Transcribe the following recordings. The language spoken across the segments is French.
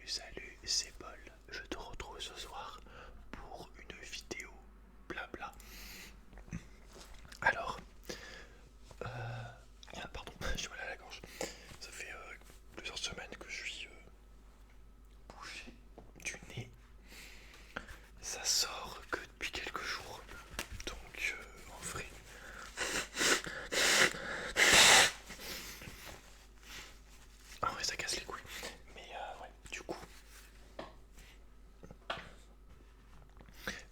Salut, c'est Paul. Je te retrouve ce soir pour une vidéo blabla. Alors, pardon, j'ai mal à la gorge. Ça fait plusieurs semaines que je suis bouché du nez. Ça sort que depuis quelques jours. Donc, en vrai, ça casse les couilles. Mais ouais, du coup,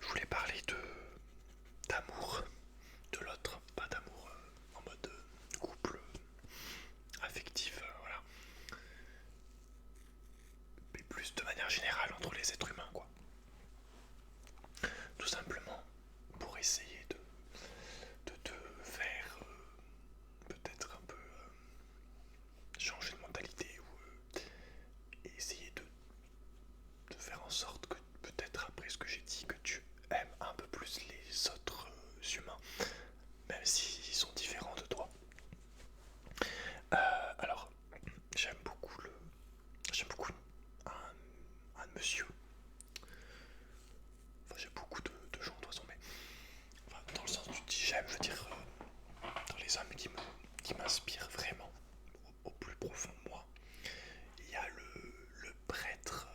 je voulais parler d'amour de l'autre, pas d'amour en mode couple affectif, voilà, mais plus de manière générale entre les êtres humains, quoi. Tout simplement pour essayer de te faire peut-être un peu changer de mentalité ou essayer de faire en sorte que peut-être après ce que j'ai dit, que tu aimes un peu plus les autres humains, même s'ils sont différents de toi. Alors, j'aime beaucoup un monsieur. Enfin, j'aime beaucoup de gens de toute façon, mais enfin, dans le sens du dis j'aime, je veux dire dans les hommes qui m'inspirent vraiment au plus profond de moi. Il y a le prêtre,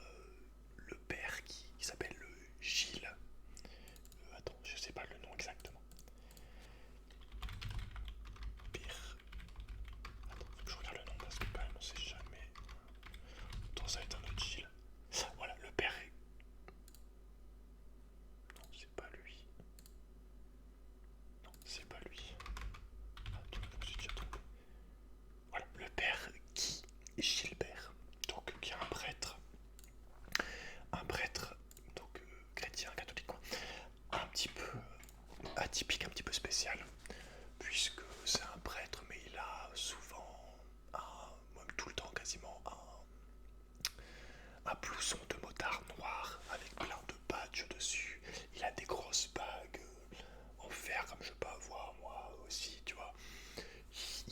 le père qui s'appelle Gilles. Attends, je sais pas le nom exactement. Pire. Attends, faut que je regarde le nom parce que quand même on sait jamais. Attends, ça va être un autre Gilles. Voilà, le père est. Non, c'est pas lui. Non, c'est pas lui. Attends, je me suis déjà trompé. Voilà, le père Guy Gilbert, donc qui est un prêtre donc chrétien, catholique quoi, un petit peu atypique, un petit peu spécial, puisque c'est un prêtre, mais il a souvent, même tout le temps quasiment, un blouson de motard noir avec plein de badges dessus. Il a des grosses bagues en fer comme je peux avoir moi aussi, tu vois.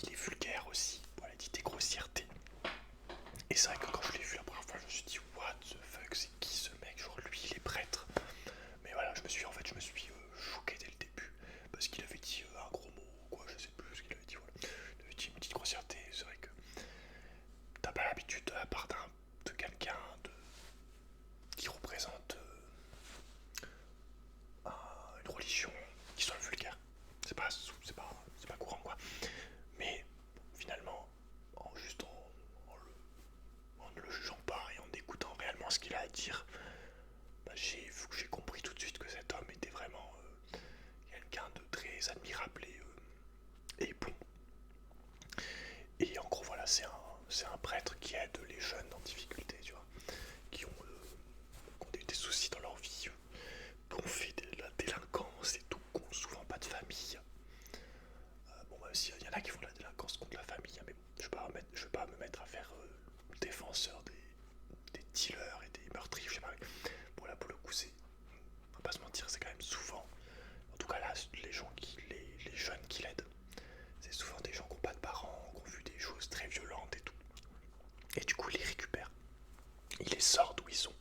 Il est vulgaire aussi, voilà, il dit des grossièretés. Et c'est vrai que quand je l'ai vu la première fois, je me suis dit what the fuck, c'est qui ce mec? Genre lui il est prêtre. Mais voilà, je me suis choqué dès le début parce qu'il avait dit un gros mot ou quoi, je sais plus ce qu'il avait dit. Voilà. Il avait dit une petite grossièreté. C'est vrai que t'as pas l'habitude de la part de quelqu'un qui représente une religion qui soit vulgaire. C'est pas courant quoi. Mais finalement, en ne le jugeant pas et en écoutant réellement ce qu'il a à dire, bah, j'ai compris tout de suite que cet homme était vraiment quelqu'un de très admirable et bon. Et en gros, voilà, c'est un prêtre qui aide les jeunes en difficulté, tu vois, qui ont des soucis dans leur vie, qui ont fait de la délinquance et tout, qui ont souvent pas de famille. Bon, même s'il y en a qui font de la délinquance contre la famille, hein, mais bon, je vais pas me mettre à faire défenseur des dealers et des meurtriers, je sais pas. Bon, là, pour le coup, on va pas se mentir, c'est quand même souvent, en tout cas là, les jeunes qui l'aident, c'est souvent des gens qui n'ont pas de parents, qui ont vu des choses très violentes et tout. Et du coup, il les récupère. Il les sort d'où ils sont,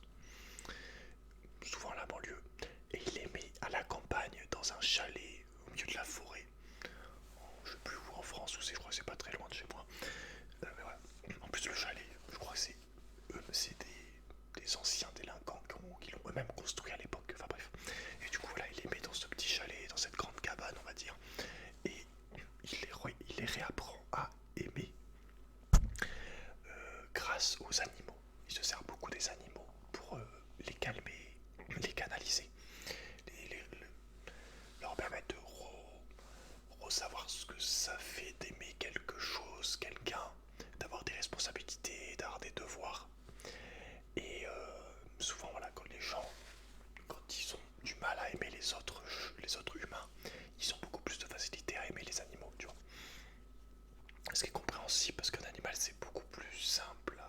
souvent à la banlieue, et il les met à la campagne, dans un chalet au milieu de la forêt. Je sais plus où en France, je crois que c'est pas très loin de chez moi. Mais voilà. En plus, le chalet, je crois que c'est des anciens délinquants qui l'ont eux-mêmes construit à l'époque. Enfin bref. Et du coup, là, il les met dans ce petit chalet, dans cette grande cabane, on va dire. Et il les réapprend à aimer grâce aux animaux. Il se sert beaucoup des animaux pour les calmer, les canaliser, leur permettre de savoir ce que ça fait d'aimer quelque chose, quelqu'un, d'avoir des responsabilités, d'avoir des devoirs. Et souvent, voilà, quand les gens, quand ils ont du mal à aimer les autres humains, ils ont beaucoup plus de facilité à aimer les animaux, tu vois. Ce qui est compréhensible parce qu'un animal c'est beaucoup plus simple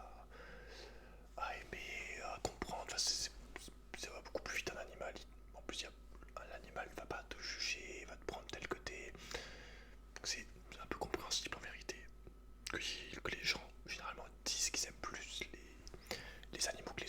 à aimer, à comprendre. Enfin, ça va beaucoup plus vite un animal. En plus, un animal va pas te juger, va te prendre tel que t'es. Donc c'est un peu compréhensible en vérité que les gens généralement disent qu'ils aiment plus les animaux que les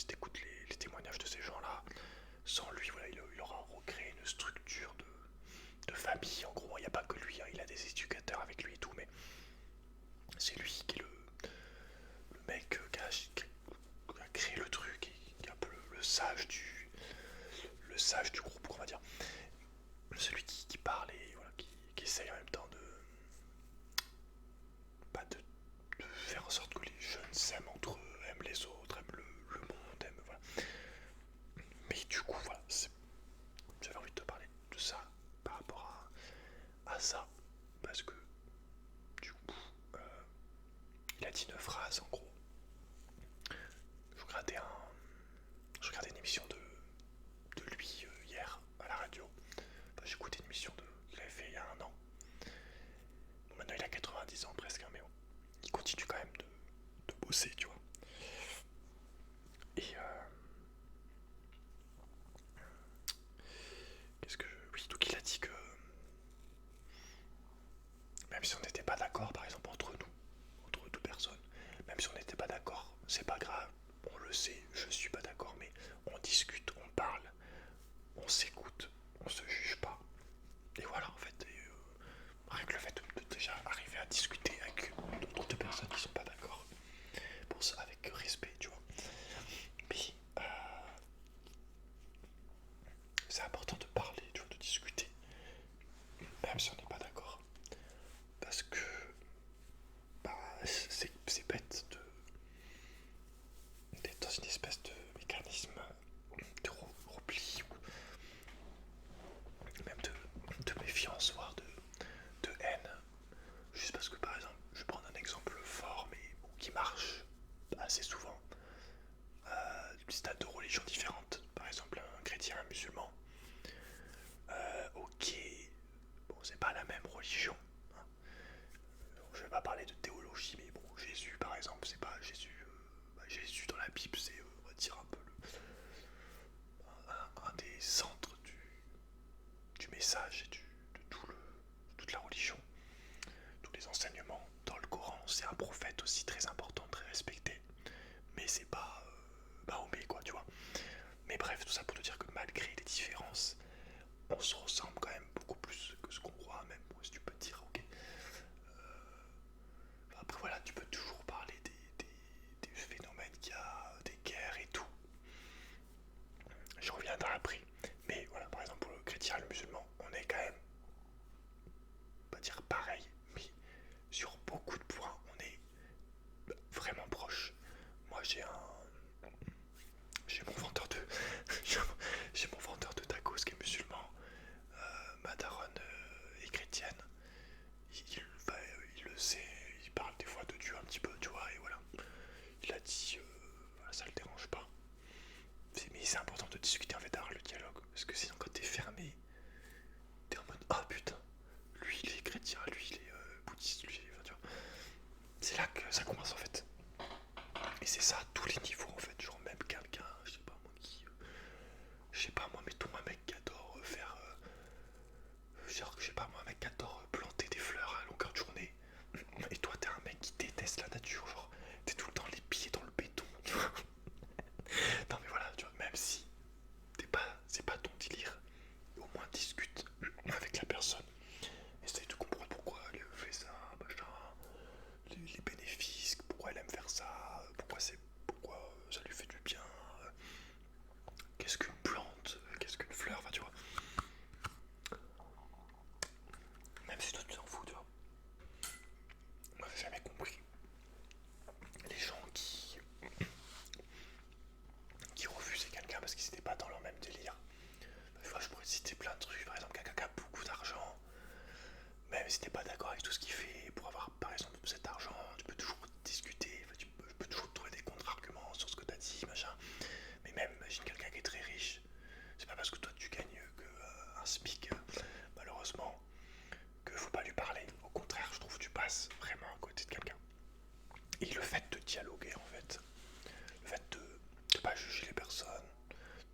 si tu écoutes les témoignages de ces gens-là, sans lui, voilà, il aura recréé une structure de famille. En gros, il n'y a pas que lui, hein, il a des éducateurs avec lui et tout, mais c'est lui qui est le mec qui a créé le truc, qui est un peu le sage du groupe, on va dire. Celui qui parle et voilà, qui essaye en même temps bah, de faire en sorte que les jeunes s'aiment entre eux, aiment les autres, aiment le monde, aiment, voilà. Mais du coup, voilà, j'avais envie de te parler de ça par rapport à ça, parce que du coup, euh, il a dit une phrase en gros. Je regardais, je regardais une émission de lui hier à la radio. Enfin, j'écoutais une émission qu'il avait fait il y a 1 an. Bon, maintenant il a 90 ans presque, hein, mais bon, il continue quand même de bosser, tu vois. Et qu'est-ce que. Oui, donc il a dit que même si on n'était pas d'accord, par exemple entre nous, entre deux personnes, même si on n'était pas d'accord, c'est pas grave, on le sait, je suis pas d'accord, mais on discute, on parle, on s'écoute, on se juge pas. Et voilà en fait, rien que le fait de déjà arriver à discuter avec d'autres deux personnes qui sont pas d'accord, pour ça avec respect, tu vois. Mais c'est important de parler, tu vois, de discuter, même si on n'est pas d'accord. Parce que bah, c'est bête d'être dans une espèce de mécanisme de repli ou même de méfiance, voire de haine. Juste parce que par exemple, je vais prendre un exemple fort mais bon, qui marche assez souvent. Si t'as deux religions différentes, par exemple un chrétien et un musulman, ok, bon c'est pas la même religion, hein. Je vais pas parler de théologie, mais bon, Jésus par exemple, c'est pas Jésus. Jésus dans la Bible, c'est on va dire un peu un des centres du message et de toute la religion, tous les enseignements dans le Coran. C'est un prophète aussi très important, très respecté, mais c'est pas Mahomet quoi, tu vois. Mais bref, tout ça pour te dire que malgré les différences, on se ressemble quand même beaucoup plus que ce qu'on croit, même si tu peux te dire ok. Après voilà, tu peux toujours parler des phénomènes qu'il y a, des guerres et tout. Je reviendrai après. Mais voilà, par exemple, pour le chrétien et le musulman, on est quand même, pas dire pareil, mais sur beaucoup de points, on est vraiment proche. Moi, j'ai mon vendeur de, j'ai mon vendeur de tacos qui est musulman. Ma daronne est chrétienne. Il le sait, il parle des fois de Dieu un petit peu, tu vois, et voilà. Il a dit, voilà, ça le dérange pas. Mais c'est important de discuter en fait, d'avoir le dialogue, parce que sinon, quand t'es fermé, t'es en mode ah putain, lui il est chrétien, lui il est bouddhiste, lui, enfin, tu vois. C'est là que ça commence en fait. Et c'est ça à tous les niveaux en fait. Genre même quelqu'un, je sais pas moi qui, je sais pas moi, mettons un mec qui adore faire, genre je sais pas moi, un mec qui adore planter des fleurs à longueur de journée. Et toi t'es un mec qui déteste la nature, genre t'es tout le temps les pieds dans le béton, tu vois. Non mais voilà, tu vois, même si c'est pas ton délire, au moins discute avec la personne. Essaye de comprendre pourquoi elle fait ça, machin, les bénéfices, pourquoi elle aime faire ça, pourquoi ça lui fait du bien, qu'est-ce qu'une plante, qu'est-ce qu'une fleur, enfin tu vois. Même si toi tu t'en fous, tu vois. Moi j'ai jamais compris les gens qui refusaient quelqu'un parce qu'ils n'étaient pas dans leur même délire. Des fois je pourrais te citer plein de trucs, par exemple quelqu'un qui a beaucoup d'argent, même si t'es pas d'accord avec tout ce qu'il fait, pour avoir par exemple cet argent, tu peux toujours discuter, enfin, je peux toujours trouver des contre-arguments sur ce que t'as dit, machin. Mais même, imagine quelqu'un qui est très riche, c'est pas parce que toi tu gagnes que un SMIC, malheureusement, que faut pas lui parler. Au contraire, je trouve que tu passes vraiment à côté de quelqu'un. Et le fait de dialoguer en fait, le fait de pas juger les personnes,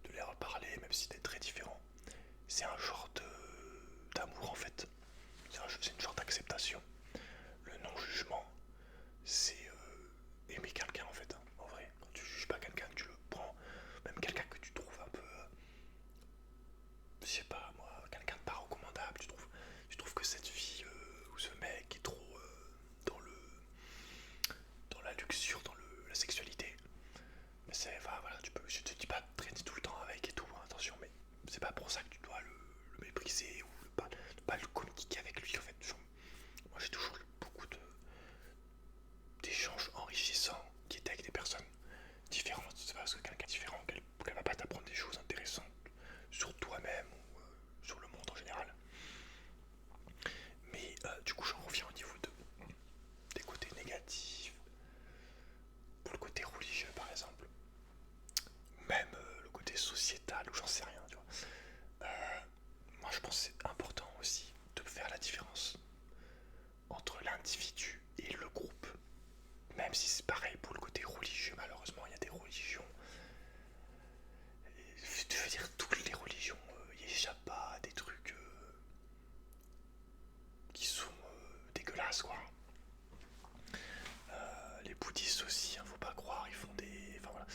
de les reparler, même si t'es très différent, c'est un genre d'amour en fait. C'est une genre d'acceptation. Le non-jugement, c'est aimer quelqu'un en fait, hein. En vrai, quand tu juges pas quelqu'un, tu le prends je te dis pas de traîner tout le temps avec et tout, hein, attention, mais c'est pas pour ça que tu dois le mépriser ou ne pas le communiquer avec lui en fait. Moi j'ai toujours eu beaucoup d'échanges enrichissants qui étaient avec des personnes différentes. C'est pas parce que quelqu'un est différent qu'elle va pas t'apprendre des choses intéressantes sur toi-même ou sur le monde en général. Mais du coup j'en reviens au niveau des côtés négatifs. Pour le côté religieux par exemple, même le côté sociétal ou j'en sais rien, tu vois. Moi je pense que c'est important aussi de faire la différence entre l'individu et le groupe. Même si c'est pareil pour le côté religieux, malheureusement il y a des religions. Je veux dire, toutes les religions, il n'y échappe pas à des trucs qui sont dégueulasses quoi. Les bouddhistes aussi, hein, faut pas croire, ils font des. Enfin voilà.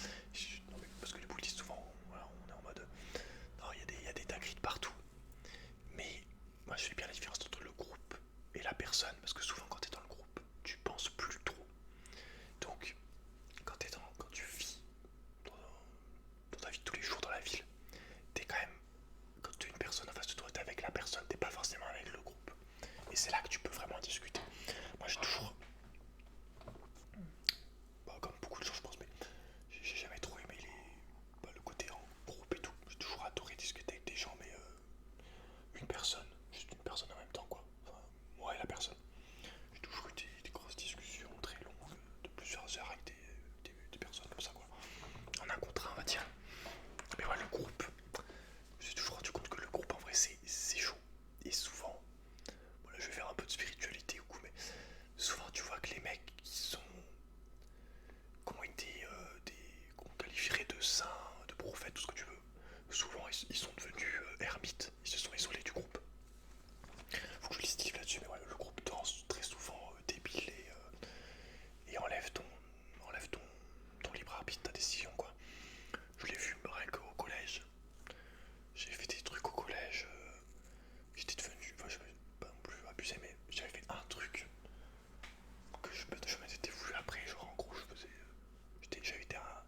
Non, mais parce que les bouddhistes souvent, voilà, on est en mode. Non, il y a des dingueries de partout. Mais moi je fais bien la différence entre le groupe et la personne, parce que souvent quand tu es dans le groupe, tu penses plus trop. Donc quand tu vis dans ta vie de tous les jours dans la ville, t'es quand même, quand tu es une personne en face de toi, t'es avec la personne, t'es pas forcément avec le groupe. Et c'est là que tu peux vraiment discuter. Moi j'ai toujours, bah, comme beaucoup de gens je pense, mais j'ai jamais trop aimé le côté en groupe et tout. J'ai toujours adoré discuter avec des gens, mais une personne, juste une personne en même temps quoi. Enfin, moi et la personne. J'ai toujours eu des grosses discussions très longues, de plusieurs heures avec des personnes comme ça quoi. En un contre un on va dire. Mais ouais, le groupe, j'ai toujours rendu compte que le groupe en vrai c'est chaud. Et souvent, voilà, je vais faire un peu de spiritualité ou coup, mais souvent tu vois que les mecs qui ont été qu'on qualifierait de saints, de prophètes, tout ce que tu veux, souvent ils sont devenus ermites, ils se sont isolés du groupe. Faut que je listive là-dessus, mais voilà, le groupe danse très souvent débile et enlève ton libre arbitre, ta décision quoi. Je l'ai vu rien qu'au collège. J'ai fait des trucs au collège. J'étais devenu, enfin je vais pas non plus abuser, mais j'avais fait un truc que je m'étais voulu après, genre en gros je faisais, j'avais été un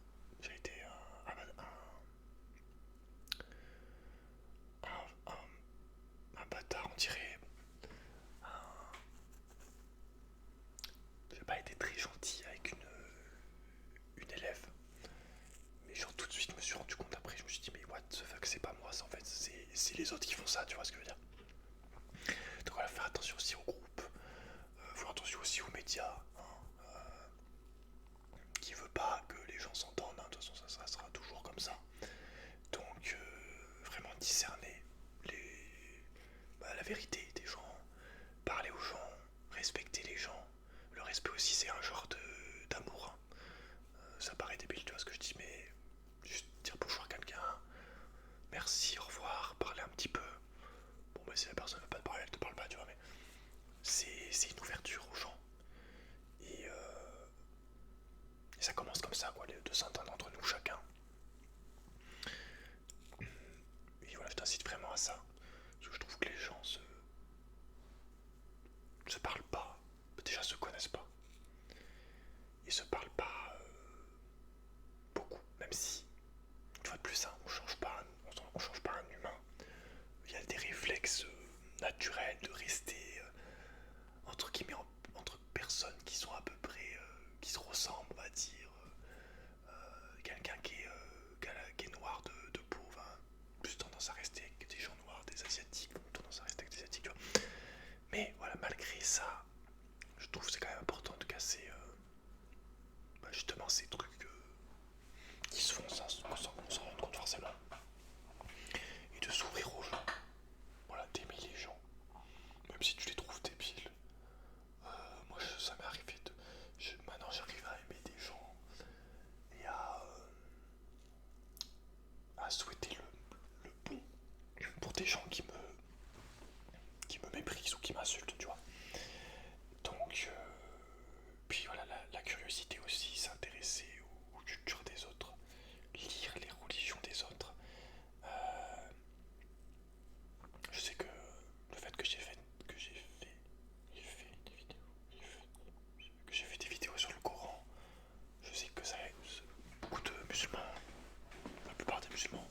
bâtard, on dirait. J'ai pas été très gentil avec une élève, mais genre tout de suite je me suis rendu compte après, je me suis dit mais what the fuck, c'est pas moi ça en fait, c'est les autres qui font ça, tu vois ce que je veux dire. Donc voilà, faire attention aussi au groupe, faire attention aussi aux médias, hein, qui veut pas que les gens s'entendent, hein, de toute façon ça sera toujours comme ça. Donc vraiment discerner la vérité des gens, parler aux gens, respecter les gens. Le respect aussi c'est un genre d'amour, hein. Ça paraît débile, tu vois ce que je dis, mais juste dire bonjour à quelqu'un, merci, au revoir, parler un petit peu. Bon bah si la personne ne veut pas te parler, elle te parle pas, tu vois, mais c'est une ouverture aux gens. Et, et ça commence comme ça, quoi, de s'entendre entre nous chacun. Et voilà, je t'incite vraiment à ça. Parce que je trouve que les gens se parlent pas, déjà se connaissent pas. Ils se parlent pas beaucoup, même si, une fois de plus, hein, on change pas un humain. Il y a des réflexes naturels de rester entre guillemets entre personnes qui sont à peu près, qui se ressemblent, on va dire. Quelqu'un qui est noir de peau va plus tendance à rester avec des gens noirs, des asiatiques ont tendance à rester avec des asiatiques, tu vois. Mais voilà, malgré ça, je trouve que c'est quand même important de casser justement ces trucs qui se font sans qu'on s'en rende compte forcément. Et de s'ouvrir aux gens. Voilà, d'aimer les gens. Même si tu les trouves débiles. Moi, ça m'est arrivé de. Maintenant, j'arrive à aimer des gens et à souhaiter le bon pour des gens qui me méprisent ou qui m'insultent, tu vois. Donc, puis voilà, la curiosité aussi, s'intéresser aux cultures des autres, lire les religions des autres. Je sais que le fait que j'ai fait des vidéos sur le Coran, je sais que ça beaucoup de musulmans musulmans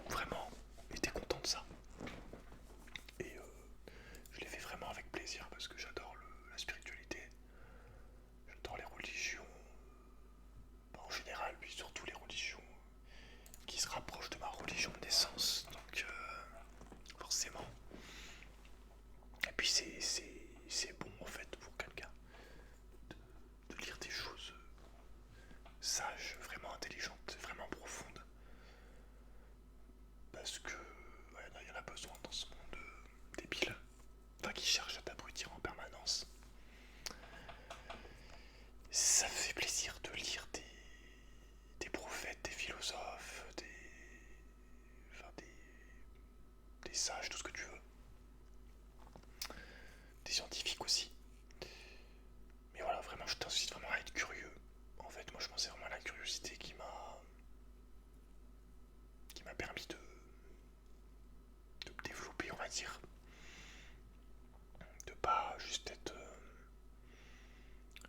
ont vraiment été contents de ça. Et je l'ai fait vraiment avec plaisir parce que j'adore la spiritualité, j'adore les religions, en général, puis surtout les religions qui se rapprochent de ma religion de naissance. Donc forcément. Et puis c'est bon en fait pour quelqu'un de lire des choses sages, vraiment intelligentes, vraiment profondes. Parce que ouais, il y en a besoin dans ce monde débile, enfin qui cherche à t'abrutir en permanence. Ça me fait plaisir de lire des prophètes, des philosophes, des sages, tout ce que tu veux. Des scientifiques aussi. Mais voilà, vraiment, je t'incite vraiment à être curieux. En fait, moi, je pense que c'est vraiment la curiosité qui m'a permis de me développer, on va dire. De pas juste être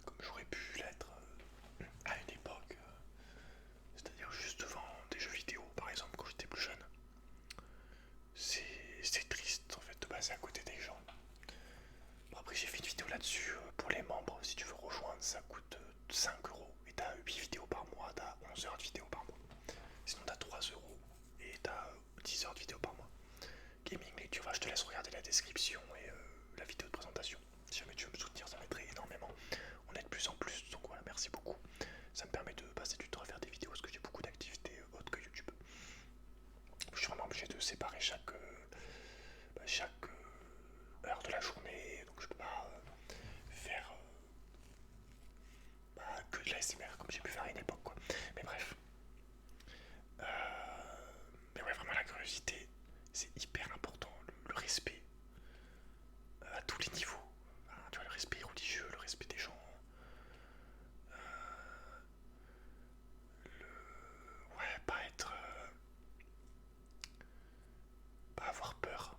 comme j'aurais pu l'être à une époque. C'est-à-dire juste devant des jeux vidéo, par exemple, quand j'étais plus jeune. C'est triste, en fait, de passer à côté des gens. Bon, après, j'ai fait une vidéo là-dessus pour les membres. Si tu veux rejoindre, ça coûte 5 € et t'as 8 vidéos par mois, t'as 11 heures de vidéos par mois. Sinon, t'as 3 € et t'as 10 heures de vidéos par mois. Gaming lecture, je te laisse regarder la description et la vidéo de présentation. Si jamais tu veux me soutenir, ça m'aiderait énormément. On est de plus en plus, donc voilà, merci beaucoup. Ça me permet de passer du temps à faire des vidéos parce que j'ai beaucoup d'activités autres que YouTube. Je suis vraiment obligé de séparer chaque heure de la journée, donc je peux pas faire que de la SMR comme j'ai pu faire à une époque, quoi. Mais bref. Mais ouais, vraiment la curiosité, c'est hyper important, le respect à tous les niveaux. Tu vois, le respect religieux, le respect des gens, ouais, pas avoir peur.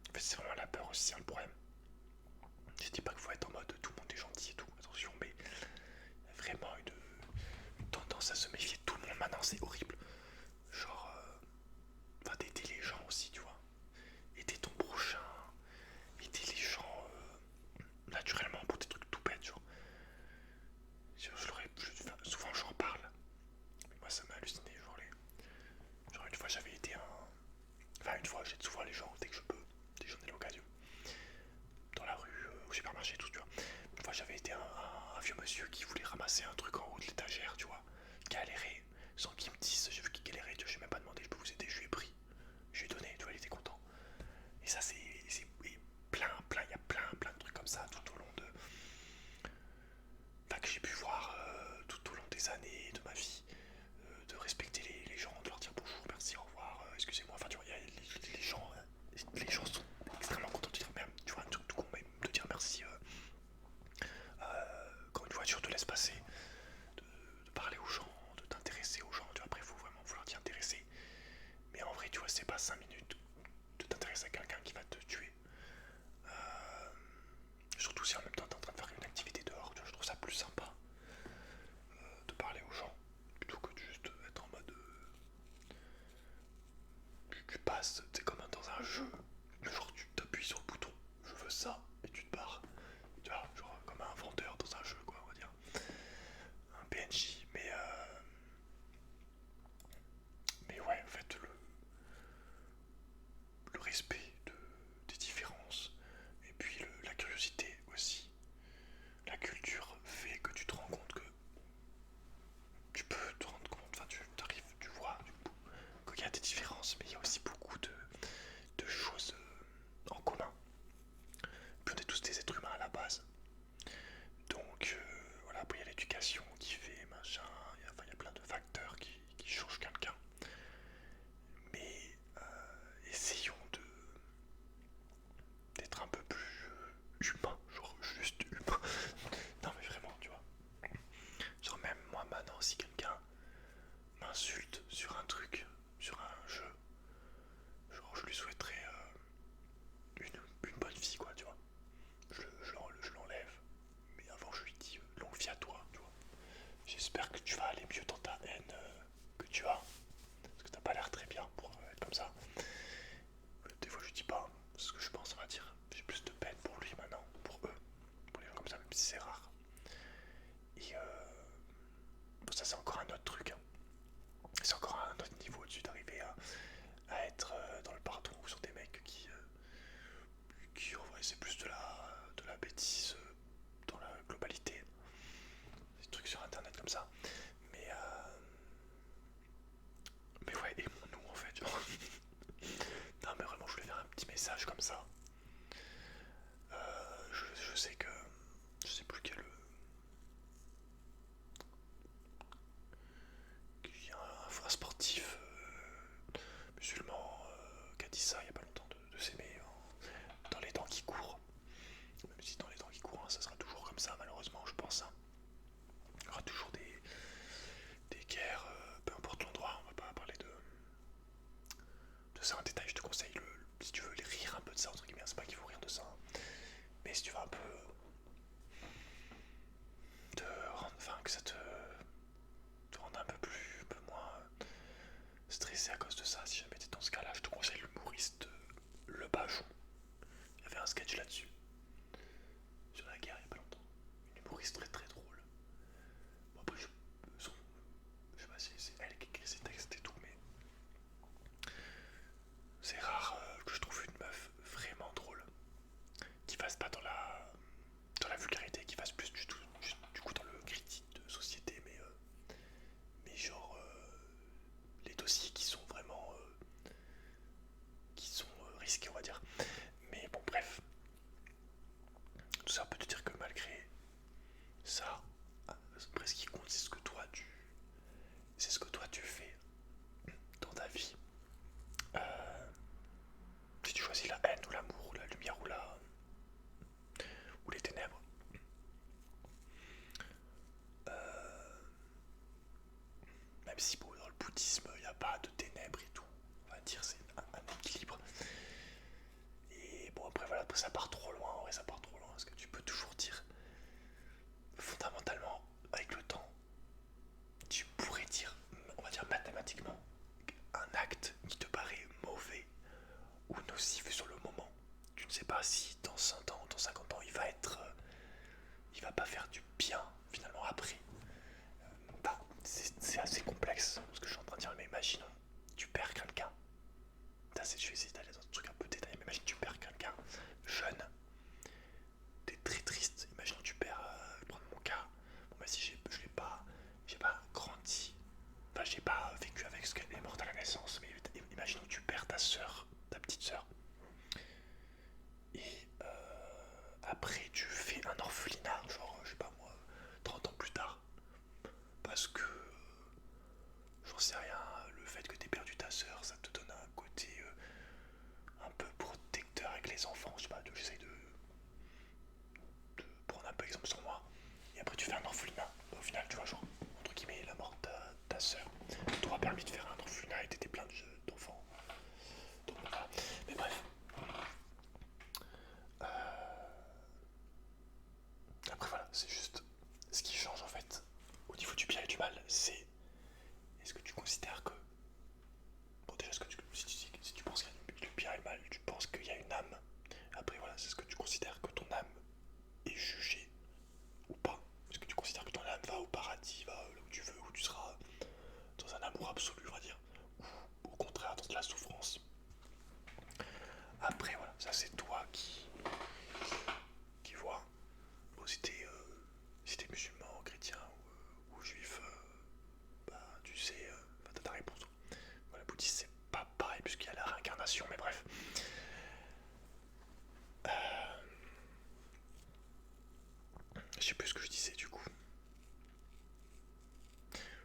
En fait, c'est vraiment la peur aussi un problème. Je dis pas qu'il faut être en mode tout le monde est gentil et tout, attention, mais il y a vraiment une tendance à se méfier de tout le monde maintenant, c'est horrible. Genre, enfin, d'aider les gens aussi, tu vois. Aider ton prochain, aider les gens naturellement pour des trucs tout bêtes, genre. Souvent j'en parle, mais moi ça m'a halluciné, genre une fois j'avais été Enfin une fois, j'aide souvent les gens dès que je peux, dès que j'en ai l'occasion. Dans la rue, au supermarché, tout, tu vois. Une fois j'avais été un vieux monsieur qui voulait ramasser un truc en haut de l'étagère, tu vois. Galérer, sans qu'il me dise, j'ai vu qu'il galérait, tu vois, je lui ai même pas demandé, je peux vous aider, je lui ai pris. Je lui ai donné, tu vois, il était content. Et ça c'est il y a plein de trucs comme ça tout au long de... Enfin que j'ai pu voir tout au long des années de ma vie. De respecter les gens, de leur dire bonjour, merci, au revoir, excusez-moi, enfin tu vois, les gens sont extrêmement contents de dire même, tu vois, un truc tout con, même de dire merci quand une voiture te laisse passer, de parler aux gens, de t'intéresser aux gens, tu vois, après il faut vraiment vouloir t'y intéresser, mais en vrai tu vois, c'est pas 5 minutes de t'intéresser à quelqu'un qui va te tuer, surtout si en même temps t'es en train de faire une activité dehors, tu vois, je trouve ça plus sympa de parler aux gens, plutôt que de juste être en mode tu passes, c'est comme dans un jeu, genre tu t'appuies sur le bouton, je veux ça, et tu te barres. Tu vois, genre comme un vendeur dans un jeu, quoi, on va dire. Un PNJ, mais... mais ouais, en fait, le... intéressé à cause de ça. Si jamais t'es dans ce cas-là, je te conseille l'humoriste Le Bajon. Il y avait un sketch là-dessus, sur la guerre il y a pas longtemps. Une humoriste très très drôle. Bon, après, je sais pas si c'est elle qui écrit ses textes et tout, mais c'est rare que je trouve une meuf vraiment drôle qui fasse pas dans la vulgarité, qui fasse plus du coup dans le critique de société, mais genre les dossiers qui sont vraiment risqués, on va dire. Mais bon, bref, tout ça peut te dire que malgré ça, après ce qui compte, c'est ce que toi tu fais dans ta vie. Si tu choisis la haine ou l'amour, ou la lumière ou les ténèbres, même si bon, dans le bouddhisme il n'y a pas de ténèbres et tout, on va dire c'est un équilibre. Et bon, après voilà, après ça part trop loin, en vrai ça part trop loin, parce que tu peux toujours dire fondamentalement avec le temps, tu pourrais dire, on va dire mathématiquement, un acte qui te paraît mauvais ou nocif sur le moment. Tu ne sais pas si dans 100 ans ou dans 50 ans il va pas faire du bien finalement après. Bah, c'est assez complexe ce que je suis en train de dire, mais imaginons, tu perds quelqu'un. Je vais essayer d'aller dans un truc un peu détaillé, mais imagine tu perds quelqu'un jeune, t'es très triste. Imaginons tu perds, je vais prendre mon cas, bon bah si j'ai pas grandi, enfin j'ai pas vécu avec ce qu'elle est morte à la naissance, mais imaginons que tu perds ta soeur, ta petite soeur, et après tu fais un orphelinat, genre je sais pas moi, 30 ans plus tard, parce que j'en sais rien, le fait que t'aies perdu ta soeur, ça te donne un côté un peu protecteur avec les enfants, je sais pas, j'essaye de prendre un peu exemple sur moi, et après tu fais un orphelinat, au final tu vois, genre, entre guillemets, la mort de ta soeur t'aura permis de faire un orphelinat et t'étais plein d'enfants, donc voilà, mais bref. Après voilà, c'est juste ce qui change en fait au niveau du bien et du mal, c'est est-ce que tu considères que, bon déjà, si tu penses qu'il y a du bien et le mal, tu penses qu'il y a une âme. Après voilà, c'est ce que tu considères que ton âme est jugée ou pas. Est-ce que tu considères que ton âme va au paradis, va là où tu veux, où tu seras dans un amour absolu, on va dire, ou au contraire dans de la souffrance. Après voilà, ça c'est toi qui vois. Bon, si t'es musulman, chrétien ou juif, bah tu sais, t'as ta réponse. Voilà, bouddhiste c'est pas pareil puisqu'il y a la réincarnation, mais bref. Je sais plus ce que je disais du coup.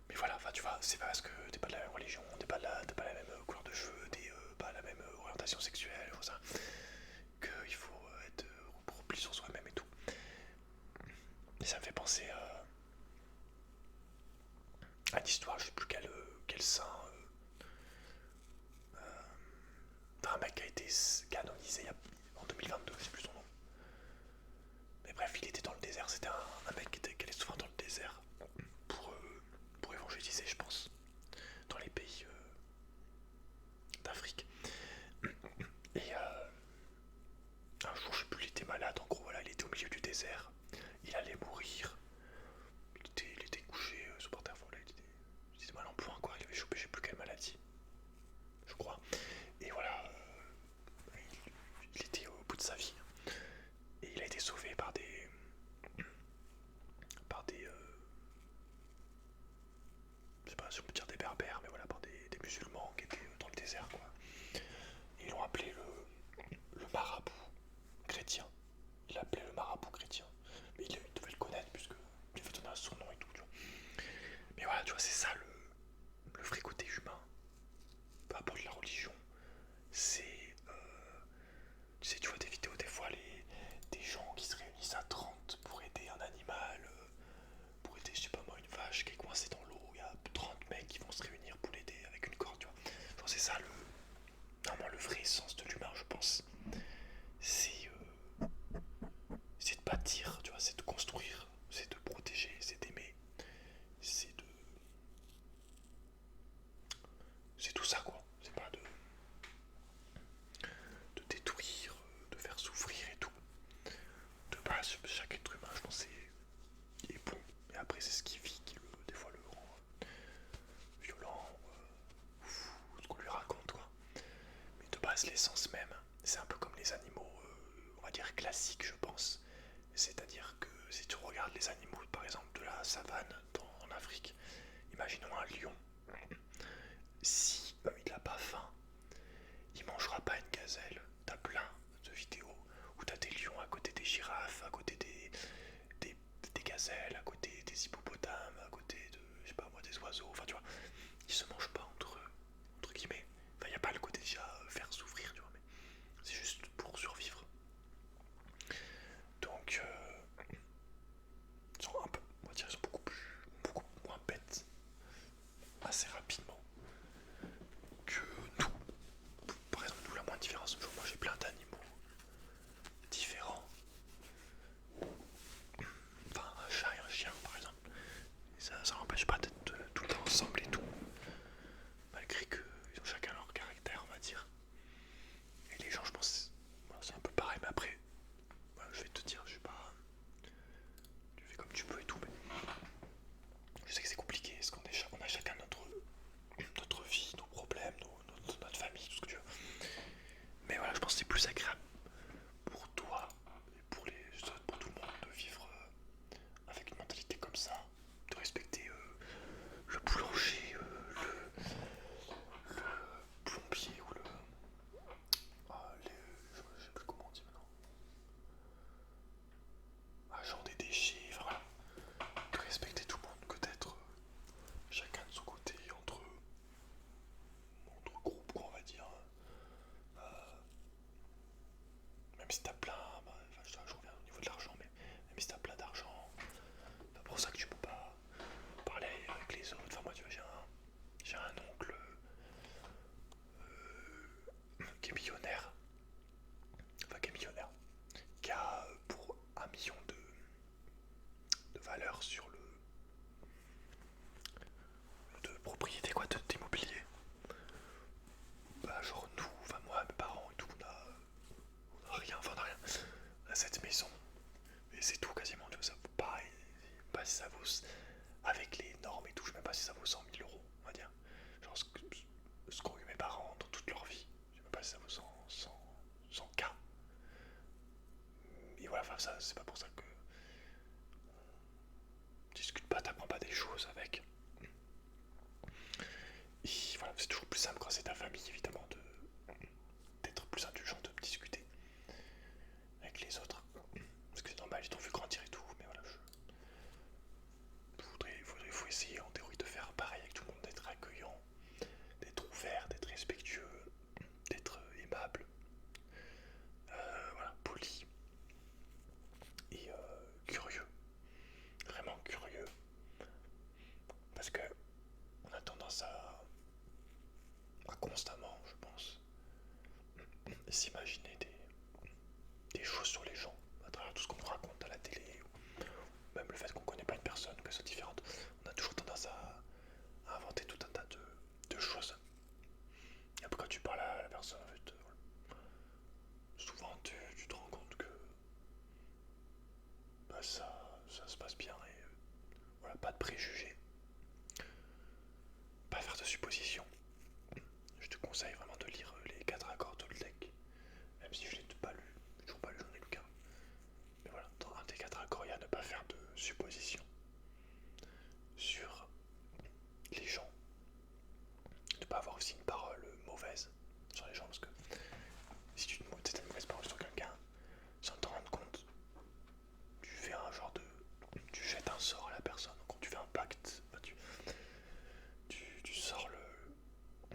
Mais voilà, enfin tu vois, c'est pas parce que t'es pas de la même religion, t'es pas la même couleur de cheveux, t'es pas la même orientation sexuelle, tout ça, qu'il faut être repli sur soi-même et tout. Et ça me fait penser à une histoire, je sais plus quel saint, d'un mec qui a été canonisé en 2022, je sais plus son nom. Mais bref, il était dans le désert, c'était un mec qui allait souvent dans le désert pour évangéliser, je pense, dans les pays d'Afrique. Et un jour, je sais plus, il était malade, en gros, voilà, il était au milieu du désert, il allait mourir, il était couché sous par terre, voilà, il était mal en point, quoi, il avait chopé, je sais plus quelle maladie, je crois. Et voilà, il était au bout de sa vie, et il a été sauvé par des je sais pas si on peut dire des berbères, mais voilà, par des musulmans qui étaient dans le désert, quoi. Et ils l'ont appelé le marabout chrétien. Il l'appelait le marabout chrétien. Mais il devait le connaître, puisque il avait donné son nom et tout, tu vois. Mais voilà, tu vois, c'est ça le vrai côté humain. Peu importe la religion, c'est. Tu sais, tu vois des vidéos, des fois, des gens qui se réunissent à 30 pour aider un animal, pour aider, je sais pas moi, une vache qui est coincée dans l'eau. Il y a 30 mecs qui vont se réunir pour l'aider avec une corde, tu vois. Genre, c'est ça vraiment le vrai sens de l'humain, je pense. C'est de bâtir l'essence même. C'est un peu comme les animaux, on va dire classiques, je pense. C'est-à-dire que si tu regardes les animaux, par exemple, de la savane en Afrique, imaginons un lion. Si il n'a pas faim, il mangera pas une gazelle. T'as plein de vidéos où t'as des lions à côté des girafes, à côté des, des gazelles, à côté des hippopotames, à côté de, je sais pas moi, des oiseaux. Enfin, tu vois, ils se mangent pas entre eux, entre guillemets. Enfin, y a pas le côté déjà faire souffrir, tu vois, mais c'est juste pour survivre. Donc, ils sont un peu, on va dire, ils sont beaucoup moins bêtes assez rapidement que nous. Par exemple, nous, la moindre différence, moi j'ai plein d'animaux différents. Enfin, un chat et un chien, par exemple. Et ça n'empêche pas d'être tout le temps ensemble et tout. Malgré qu'ils ont chacun leur caractère, on va dire. Et les gens, je pense, c'est un peu pareil, mais après, je vais te dire, je sais pas, tu fais comme tu peux et tout, mais je sais que c'est compliqué, parce on a chacun notre vie, nos problèmes, notre famille, tout ce que tu veux. Mais voilà, je pense que c'est plus agréable pour toi et pour tout le monde de vivre avec une mentalité comme ça, de respecter le boulanger, le plombier ou le... je sais plus comment on dit maintenant. Agent des déchets, enfin voilà. De respecter tout le monde que d'être chacun de son côté entre groupes, quoi, on va dire. Même si t'as plein, enfin, je reviens au niveau de l'argent, mais même si t'as plein d'argent, c'est pas pour ça que tu peux pas parler avec les autres. Enfin, moi, tu vois, j'ai un oncle qui est millionnaire, enfin qui est millionnaire, qui a pour 1 million de valeur sur de propriété, quoi, d'immobilier. Bah, genre nous, enfin moi, mes parents et tout, on a rien, enfin on a rien. On a cette maison, et c'est tout quasiment, tu vois, ça vaut pas, pas si ça vaut, avec les normes et tout, je sais même pas si ça vaut 100 000 euros, on va dire. Genre ce qu'ont eu mes parents dans toute leur vie, je sais même pas si ça vaut 100 K. Et voilà, enfin ça, c'est pas pour ça que on discute pas, t'apprends pas des choses avec. Et voilà, c'est toujours plus simple quand c'est ta famille, évidemment, d'être plus indulgent, de discuter avec les autres. Parce que c'est normal, ils t'ont vu grandir et tout, mais voilà, il faut essayer en théorie de faire pareil avec tout le monde, d'être accueillant, d'être ouvert, d'être respectueux, d'être aimable, voilà, poli et curieux, vraiment curieux, parce que on a tendance à constamment, je pense, s'imaginer des choses sur les gens à travers tout ce qu'on nous raconte à la télé, ou même le fait qu'on ne connaît pas une personne, qu'elle soit différente. On a toujours tendance à inventer tout un tas de choses. Et après, quand tu parles à la personne, en fait, souvent tu te rends compte que bah, ça se passe bien et voilà, pas de préjugés, pas faire de suppositions. Je te conseille vraiment de lire les 4 accords Toltec, même si je l'ai pas lu, toujours pas lu, j'en ai lu qu'un. Mais voilà, dans un des 4 accords, il y a ne pas faire de suppositions sur les gens, ne pas avoir aussi une parole mauvaise sur les gens, parce que si tu as une mauvaise parole sur quelqu'un, sans t'en rendre compte, tu fais un genre de... tu jettes un sort à la personne, quand tu fais un pacte, bah, tu sors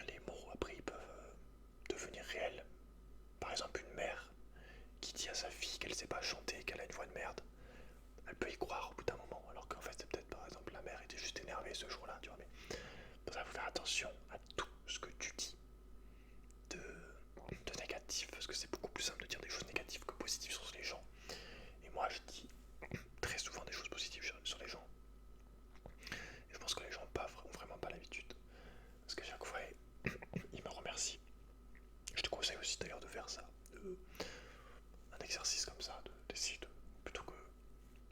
les mots, après ils peuvent devenir réels. Par exemple, une mère qui dit à sa fille qu'elle sait pas chanter, qu'elle a une voix de merde, elle peut y croire au bout d'un moment, alors qu'en fait c'est peut-être par exemple la mère était juste énervée ce jour-là, tu vois, mais pour ça il faut faire attention à tout ce que tu dis de négatif, parce que c'est beaucoup plus simple de dire des choses négatives que positives sur les gens. Et moi je dis très souvent des choses positives sur les gens. Et je pense que les gens ont vraiment pas l'habitude. Parce qu'à chaque fois, ils me remercient. Je te conseille aussi d'ailleurs de faire ça. Un exercice comme ça, d'essayer de, plutôt que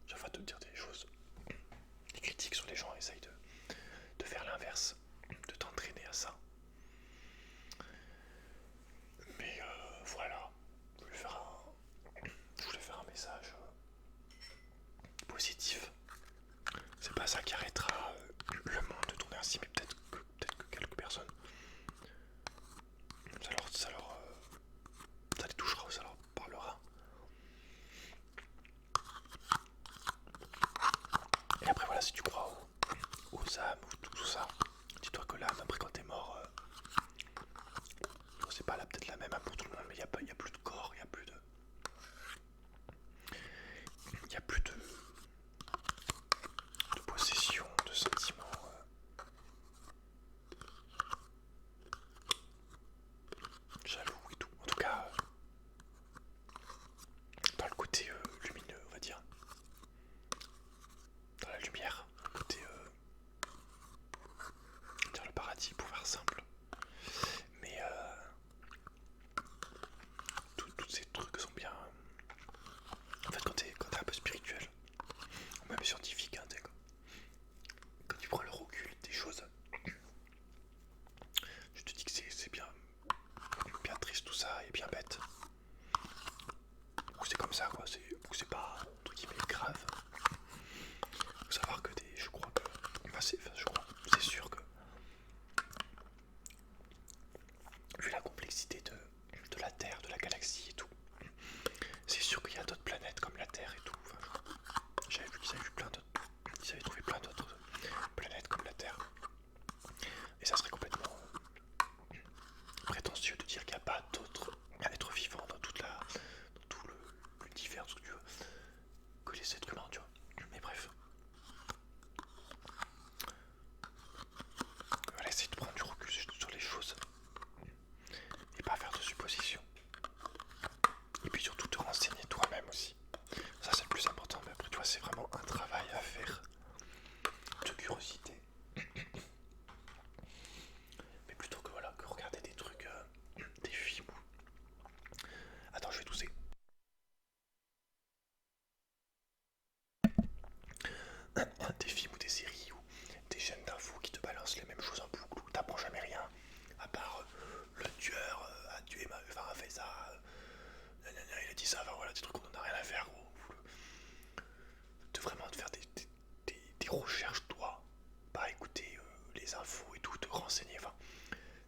chaque fois de dire des choses, des critiques sur les gens, essaye de faire l'inverse. De t'entraîner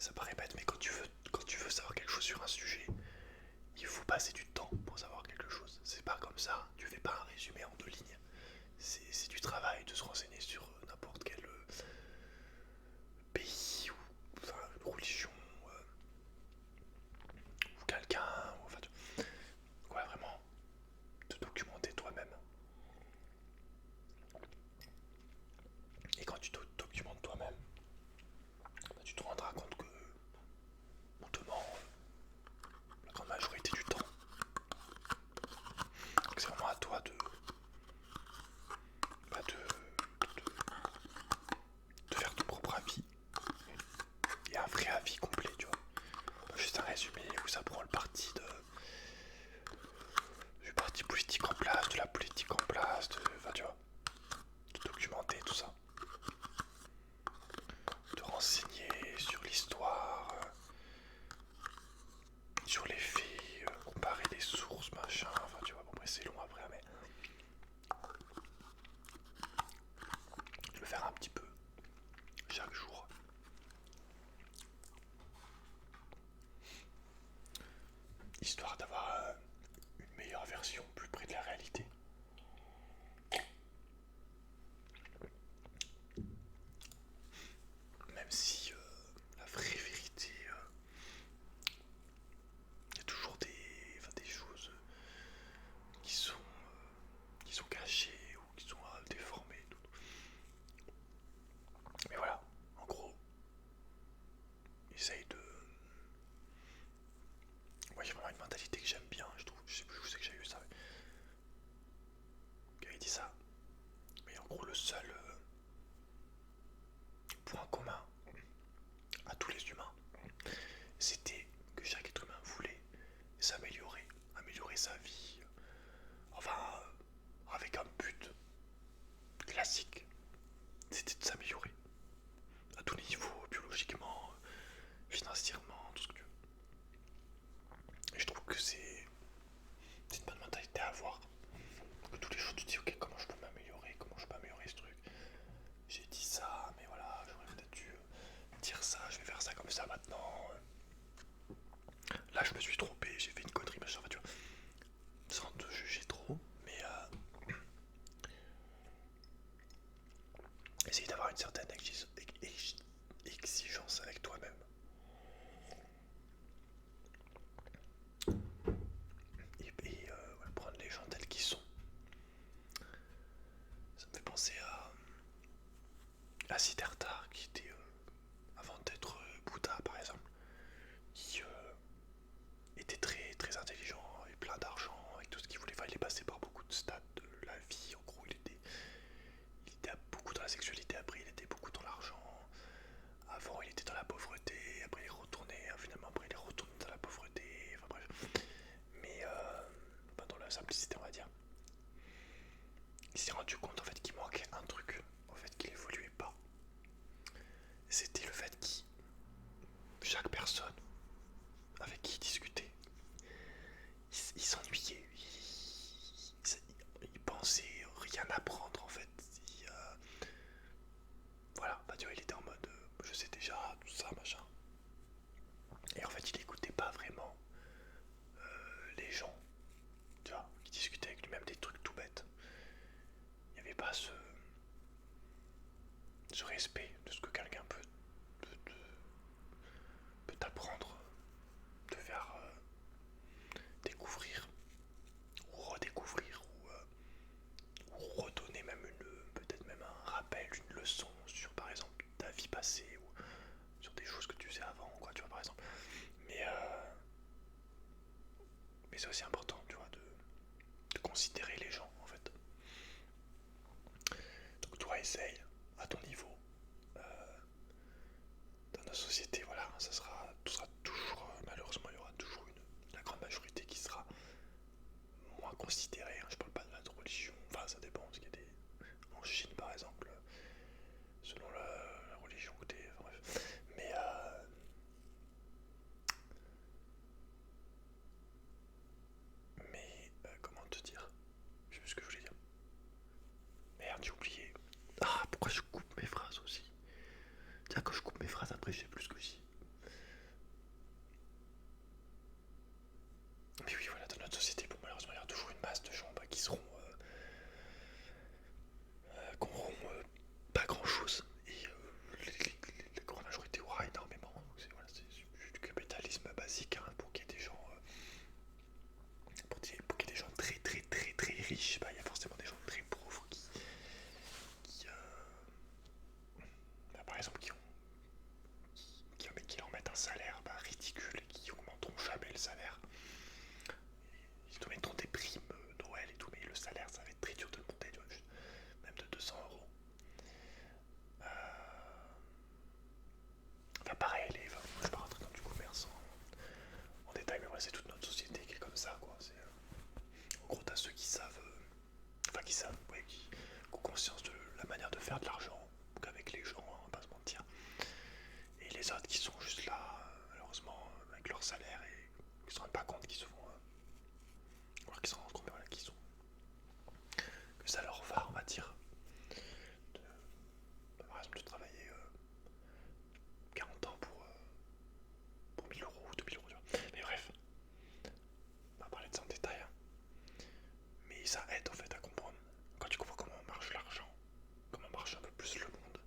Ça paraît bête, mais quand tu veux savoir quelque chose sur un sujet, il faut passer du temps pour savoir quelque chose. C'est pas comme ça, tu fais pas un résumé en 2 lignes. C'est du travail de se renseigner sur n'importe quel pays ou enfin, une religion ou quelqu'un. Enfin, ouais, vraiment, te documenter toi-même. Et quand tu te documentes toi-même, bah, tu te rendras compte que on te ment la grande majorité du temps. Donc c'est vraiment à toi bah, de faire ton propre avis et un vrai avis complet, tu vois. Pas juste un résumé où ça prend le parti du parti politique en place, de la politique en place, enfin tu vois, de documenter tout ça, de renseigner sur l'histoire, sur les faits, comparer des sources, machin, enfin tu vois, bon après c'est long après, mais je vais faire un petit peu chaque jour, histoire d'avoir une meilleure version plus près de la réalité. Même si la vraie vérité, il y a toujours des choses qui sont cachées ou qui sont déformées. Tout. Mais voilà, en gros, essaye de. Moi, j'ai vraiment une mentalité que j'aime bien, je trouve. Je sais plus où c'est que j'ai eu ça. Qui avait dit ça. Mais en gros, le seul point commun à tous les humains, c'était que chaque être humain voulait s'améliorer, améliorer sa vie, enfin, avec un but classique, c'était de s'améliorer à tous les niveaux, biologiquement, financièrement, tout ce que tu veux. Et je trouve que c'est une bonne mentalité à avoir. Que tous les jours tu te dis ok, comment je peux m'améliorer, comment je peux améliorer ce truc. J'ai dit ça, mais voilà, j'aurais peut-être dû dire ça, je vais faire ça comme ça maintenant. Là je me suis trompé, j'ai fait une connerie, machin, enfin, tu vois. Sans te juger trop, mais essayer d'avoir une certaine exigence avec toi-même. Et ouais, prendre les gens tels qu'ils sont. Ça me fait penser à Siddhartha, qui était, avant d'être Bouddha par exemple, qui était très, très intelligent et plein d'argent, avec tout ce qu'il voulait. Enfin, il est passé par beaucoup de stades de la vie. En gros, il était beaucoup dans la sexualité, après il était beaucoup dans l'argent. Avant, il était dans la pauvreté, après il est retourné, finalement, après il est retourné dans la pauvreté. Enfin bref. Mais pas dans la simplicité, on va dire. Il s'est rendu compte en fait qu'il manquait un truc, en fait qu'il évoluait pas. C'était le fait que chaque personne avec qui il discutait, il s'ennuyait, il pensait rien apprendre en fait. Voilà, bah tu vois, il était en mode je sais déjà tout ça, machin. Et en fait, il écoutait pas vraiment les gens, tu vois, qui discutaient avec lui-même des trucs tout bêtes. Il n'y avait pas ce respect de ce que quelqu'un peut t'apprendre, te faire découvrir ou redécouvrir ou redonner même peut-être même un rappel, une leçon sur par exemple ta vie passée ou sur des choses que tu pareil, je ne vais pas rentrer dans du commerce en détail, mais voilà, c'est toute notre société qui est comme ça, quoi. En gros, t'as ceux qui savent, ouais, qui ont conscience de la manière de faire de l'argent qu'avec les gens, hein, on va pas se mentir. Et les autres qui sont juste là, malheureusement, avec leur salaire et qui se rendent pas compte qu'ils se font. Alors qu'ils se rendent compte, mais voilà, que ça leur va, on va dire. Par exemple, de travailler 40 ans pour 1000 euros ou 2000 euros, tu vois. Mais bref, on va parler de ça en détail. Hein. Mais ça aide en fait à comprendre. Quand tu comprends comment marche l'argent, comment marche un peu plus le monde,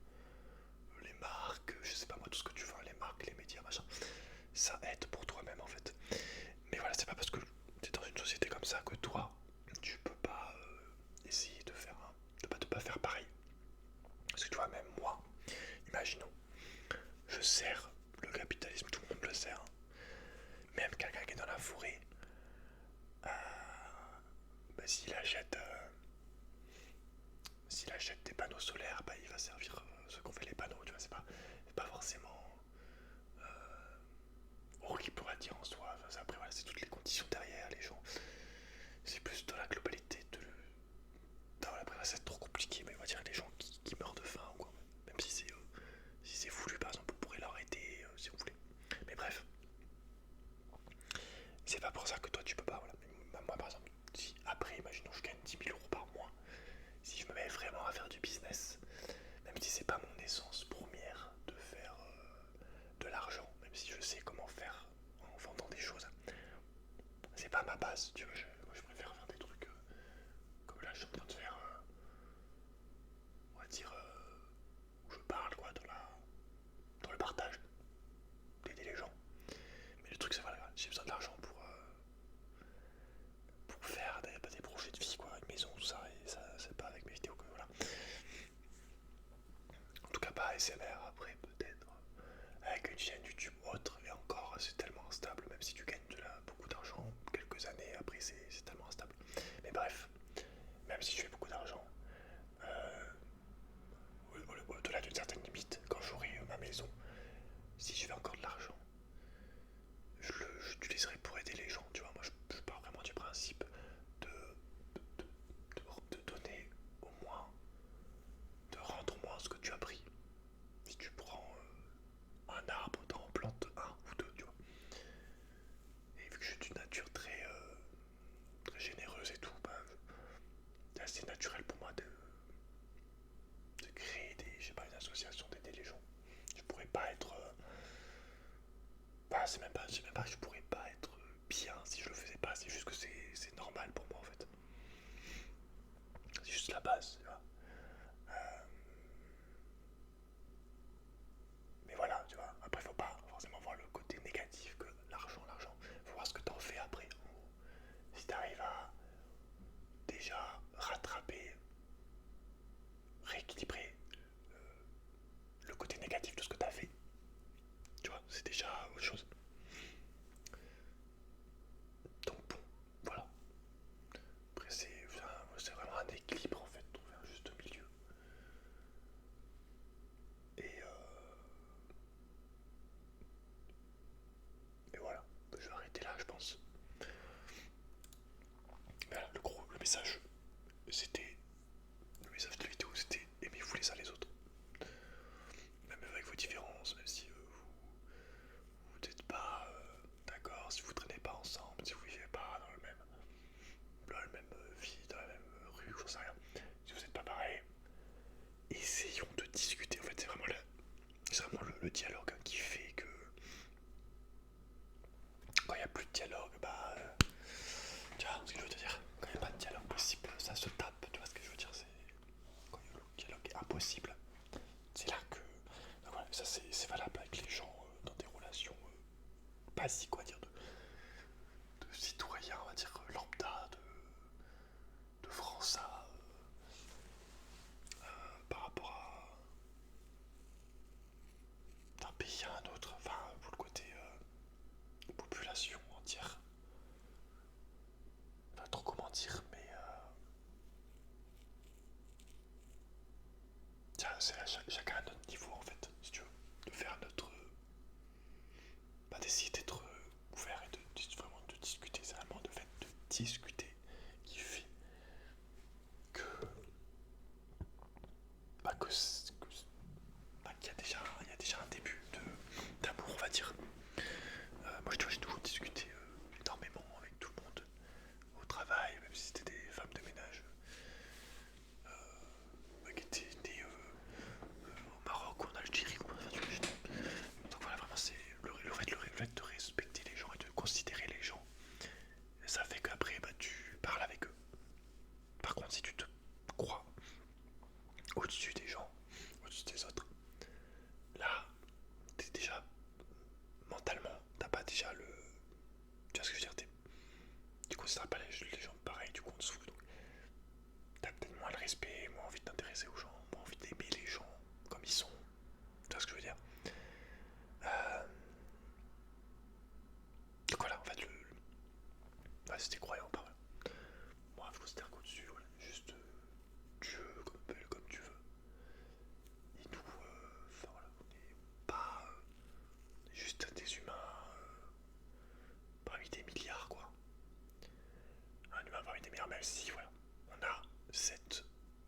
les marques, je sais pas moi, tout ce que tu veux, les marques, les médias, machin, ça aide pour toi-même en fait. Mais voilà, c'est pas parce que tu es dans une société comme ça que toi, tu peux pas essayer de pas faire pareil. Parce que tu vois, même moi, imaginons, je sers le capitalisme, tout le monde le sert. Même quelqu'un qui est dans la forêt, bah, s'il achète des panneaux solaires, bah, il va servir ceux qui ont fait les panneaux, tu vois, c'est pas forcément horrible, on va dire en soi. Enfin, après, voilà, c'est toutes les conditions derrière, les gens. C'est plus dans la globalité de. Non, après, c'est trop compliqué, mais on va dire les gens qui meurent de faim, quoi. Même si c'est voulu, par exemple, on pourrait leur aider si on voulait. Mais bref, c'est pas pour ça que toi tu peux pas. Voilà. Moi, par exemple, si après, imaginons, je gagne 10 000 euros par mois, si je me mets vraiment à faire du business, même si c'est pas mon essence première de faire de l'argent, même si je sais comment faire en vendant des choses, c'est pas ma base, tu vois. Moi, je préfère faire des trucs comme là, je suis en train de faire, on va dire, où je parle, quoi, dans le partage, d'aider les gens. Mais le truc, c'est voilà, j'ai besoin de l'argent pour faire des projets de vie, quoi, une maison, tout ça, et ça, c'est pas avec mes vidéos que voilà. En tout cas, pas ASMR, après, peut-être, avec une chaîne YouTube autre, et encore, c'est tellement instable, même si tu gagnes beaucoup d'argent, quelques années après, c'est tellement instable. Mais bref, même si tu fais beaucoup d'argent, au-delà d'une certaine limite, quand j'aurai ma maison, si je fais encore de l'argent, j'utiliserai pour aider les gens, tu vois. Moi, je pars vraiment du principe de, de donner au moins, de rendre au moins ce que tu as pris. Si tu prends un arbre, t'en plantes un ou deux, tu vois. Et vu que je suis d'une nature très généreuse et tout, bah, c'est assez naturel pour moi de créer je sais pas, une association, d'aider les gens. Je pourrais pas être. Bah, c'est même pas que je pourrais pas être bien si je le faisais pas, c'est juste que c'est normal pour moi en fait. C'est juste la base, tu vois. Mais voilà, tu vois, après faut pas forcément voir le côté négatif que l'argent. Faut voir ce que t'en fais après. Si t'arrives à déjà rattraper, rééquilibrer le côté négatif de ce que t'as fait, tu vois, c'est déjà autre chose. Donc bon, voilà. Après c'est vraiment un équilibre en fait, trouver un juste milieu. Et voilà, je vais arrêter là je pense. Mais voilà, le message, c'était. Le message de la vidéo c'était aimez-vous les uns les autres. Même avec vos différences, même si vous n'êtes pas d'accord, si vous traînez pas ensemble, si vous vivez pas dans la même vie, dans la même rue, j'en sais rien. Si vous n'êtes pas pareil, essayons de discuter. En fait, c'est vraiment le dialogue hein, qui fait que quand il n'y a plus de dialogue, bah. Tu vois ce que je veux te dire? Quand il n'y a pas de dialogue possible, ça se tape. Tu vois ce que je veux dire? C'est quand le dialogue est impossible. C'est là que. Donc voilà, ça c'est valable avec les gens dans des relations basiques, on va dire, de citoyens, on va dire, lambda, de France par rapport d'un pays à un autre, enfin pour le côté population entière. Pas trop comment dire, mais c'est chacun à notre niveau en fait, si tu veux, de faire discuter, qui fait que, bah, qu'il y a déjà un début d'amour, on va dire. Moi, j'ai toujours discuté énormément avec tout le monde au travail, même si c'était des femmes de ménage qui étaient nées au Maroc ou en Algérie. Donc voilà, vraiment, c'est le fait de respecter les gens et de considérer les gens. Et ça fait qu'après, bah, tu parles avec eux. Par contre, si tu te crois au-dessus des gens, au-dessus des autres, là, t'es déjà mentalement, t'as pas déjà le. Tu vois ce que je veux dire, tu considères pas les gens pareils, du coup en dessous. Donc t'as peut-être moins de respect, moins envie de t'intéresser aux gens, moins envie d'aimer les gens comme ils sont. Tu vois ce que je veux dire. euh... Donc voilà, en fait, ouais, c'était croyant, pas mal. Moi, je considère qu'au-dessus, voilà, juste Dieu, comme tu veux. Et nous, enfin voilà, on n'est pas juste des humains parmi des milliards, quoi. Un humain parmi des milliards, même si, voilà, on a cette,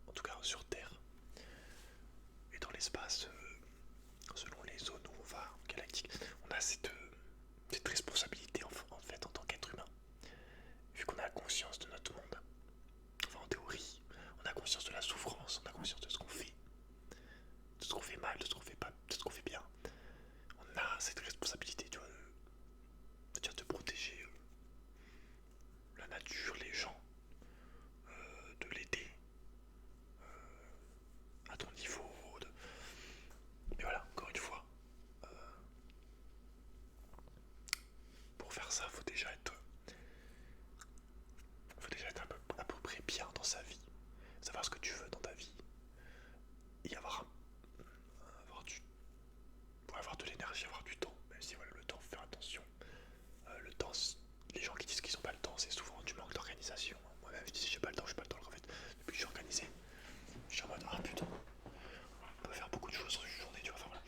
en tout cas sur Terre et dans l'espace, selon les zones où on va, galactique, on a cette responsabilité en fait en tant qu'être humain. Vu qu'on a conscience de notre monde, enfin en théorie, on a conscience de la souffrance, on a conscience de ce qu'on fait, de ce qu'on fait mal, de ce qu'on fait pas, de ce qu'on fait bien. On a cette responsabilité, tu vois, de protéger la nature, les gens, de l'aider à ton niveau. Mais voilà, encore une fois, pour faire ça, faut déjà être à peu près bien dans sa vie, savoir ce que tu veux dans ta vie, et avoir de l'énergie, avoir du temps, même si voilà, le temps, faut faire attention. Le temps, les gens qui disent qu'ils n'ont pas le temps, c'est souvent du manque d'organisation. Moi-même, je dis j'ai pas le temps, j'ai pas le temps. En fait, depuis que je suis organisé, je suis en mode ah putain, on peut faire beaucoup de choses sur une journée, tu vois. Enfin voilà.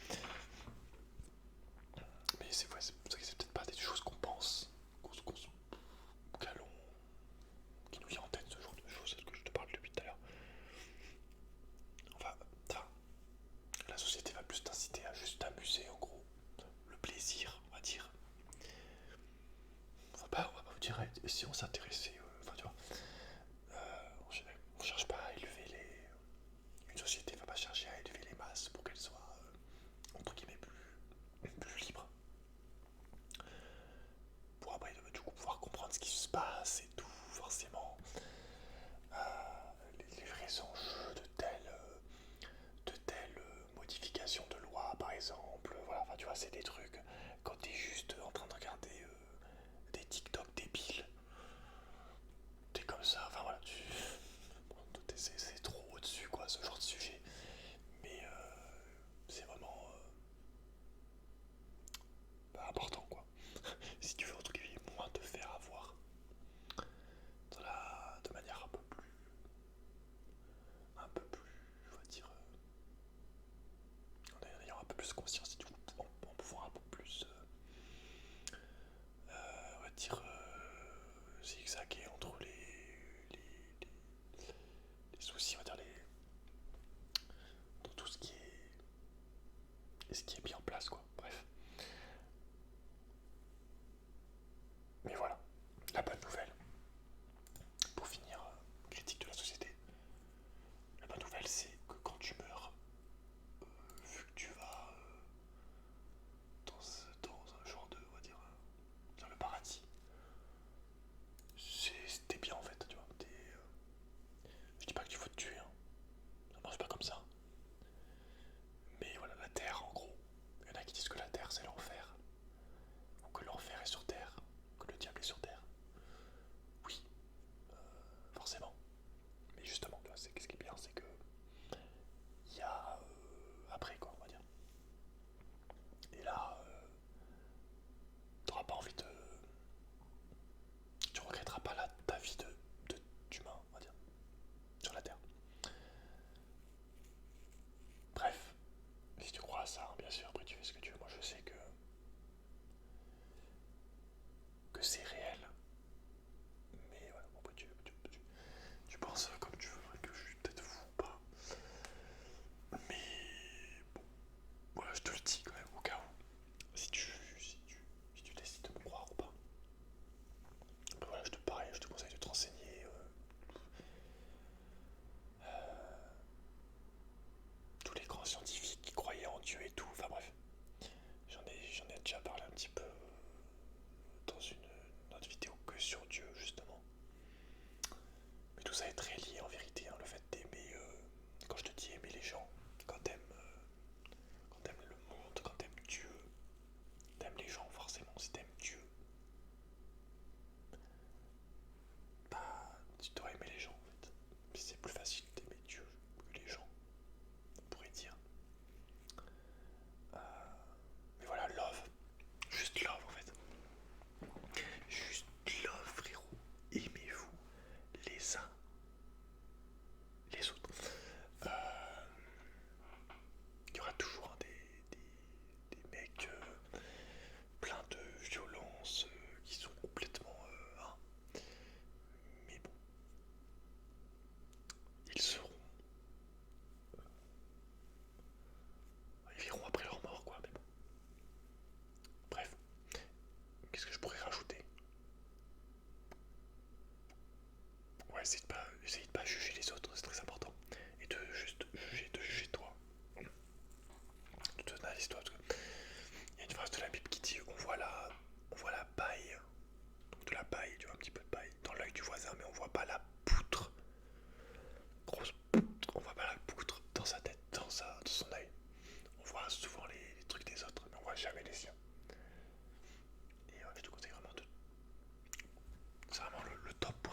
Mais c'est peut-être pas des choses qu'on pense, qui nous vient en tête, ce genre de choses, c'est ce que je te parle depuis tout à l'heure. Enfin, la société va plus t'inciter à juste t'amuser, en gros. Le plaisir, on va dire. On va pas vous dire si on s'intéressait, enfin tu vois, on cherche pas à élever une société va pas chercher à élever les masses pour qu'elles soient entre guillemets plus libres. Pour après du coup pouvoir comprendre ce qui se passe et tout, forcément. Les vrais enjeux de telles modifications de loi par exemple. Voilà, enfin tu vois, c'est des trucs quand t'es juste en train de regarder des TikTok débiles. T'es comme ça, enfin voilà, bon, c'est trop au-dessus quoi, ce genre de sujet. Mais c'est vraiment important quoi. Si tu veux en tout cas moins te faire avoir de manière un peu plus, on va dire, en ayant un peu plus conscience et du coup en pouvant un peu plus, on va dire, zigzaguer entre les soucis, on va dire dans tout ce qui est mis en place quoi. Bref. Mais voilà, la bonne nouvelle, pour finir, critique de la société, la bonne nouvelle c'est que quand tu meurs, vu que tu vas dans un genre de, on va dire, dans le paradis, t'es bien en fait, tu vois. Je dis pas qu'il faut te tuer, hein. Ça marche pas comme ça. Mais voilà, la terre en gros,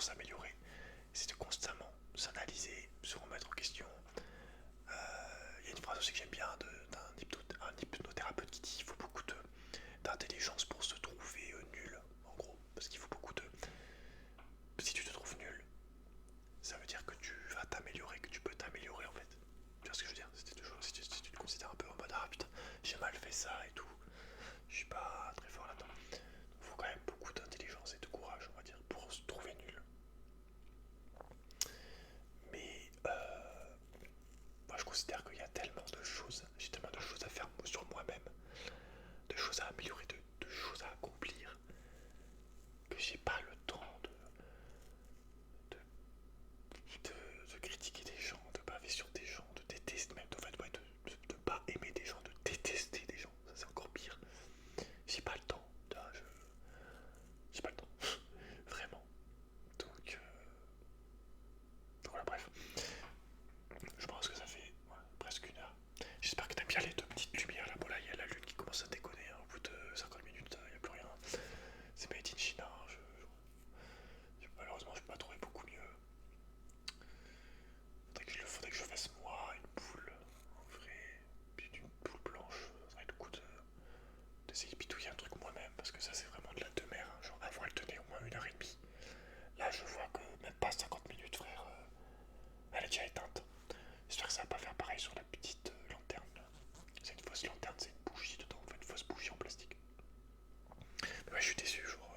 s'améliorer, c'est de constamment s'analyser, se remettre en question. Il y a une phrase aussi que j'aime bien d'un hypnothérapeute qui dit qu'il faut beaucoup d'intelligence pour se trouver nul, en gros, parce qu'il faut beaucoup de... Si tu te trouves nul, ça veut dire que tu vas t'améliorer, que tu peux t'améliorer en fait. Tu vois ce que je veux dire? C'était toujours, si tu te considères un peu en mode ah putain, j'ai mal fait ça et tout, je suis pas très fort là-dedans. Il faut quand même beaucoup d'intelligence et de courage, on va dire, pour se trouver nul. Mais moi je considère qu'il y a tellement de choses, j'ai tellement de choses à faire sur moi-même, de choses à améliorer, de choses à accomplir, que j'ai pas le temps de critiquer des gens, de baver sur des gens, de détester, même en fait, ouais, de pas aimer des gens, de détester des gens, ça c'est encore pire. J'ai pas le temps, j'ai pas le temps, vraiment. Donc voilà, bref. Je pense que ça fait presque une heure. J'espère que t'aimes bien les deux petites lumières là. Bon, là, il y a la lune qui commence à déconner. Hein. Au bout de 50 minutes, il n'y a plus rien. C'est made in China. Malheureusement, je peux pas trouver beaucoup mieux. Faudrait que je fasse moi une boule en vrai. Puis une boule blanche. Ça serait le coup d'essayer de pitouiller un truc moi-même. Parce que ça, c'est vraiment de la demeure. Hein. Genre, avant, elle tenait au moins 1h30. Là, je vois que même pas 50 minutes, frère. Elle est déjà éteinte. J'espère que ça va pas faire pareil sur la petite lanterne. C'est une fausse lanterne, c'est une bougie dedans, enfin une fausse bougie en plastique. Mais ouais, je suis déçu, genre.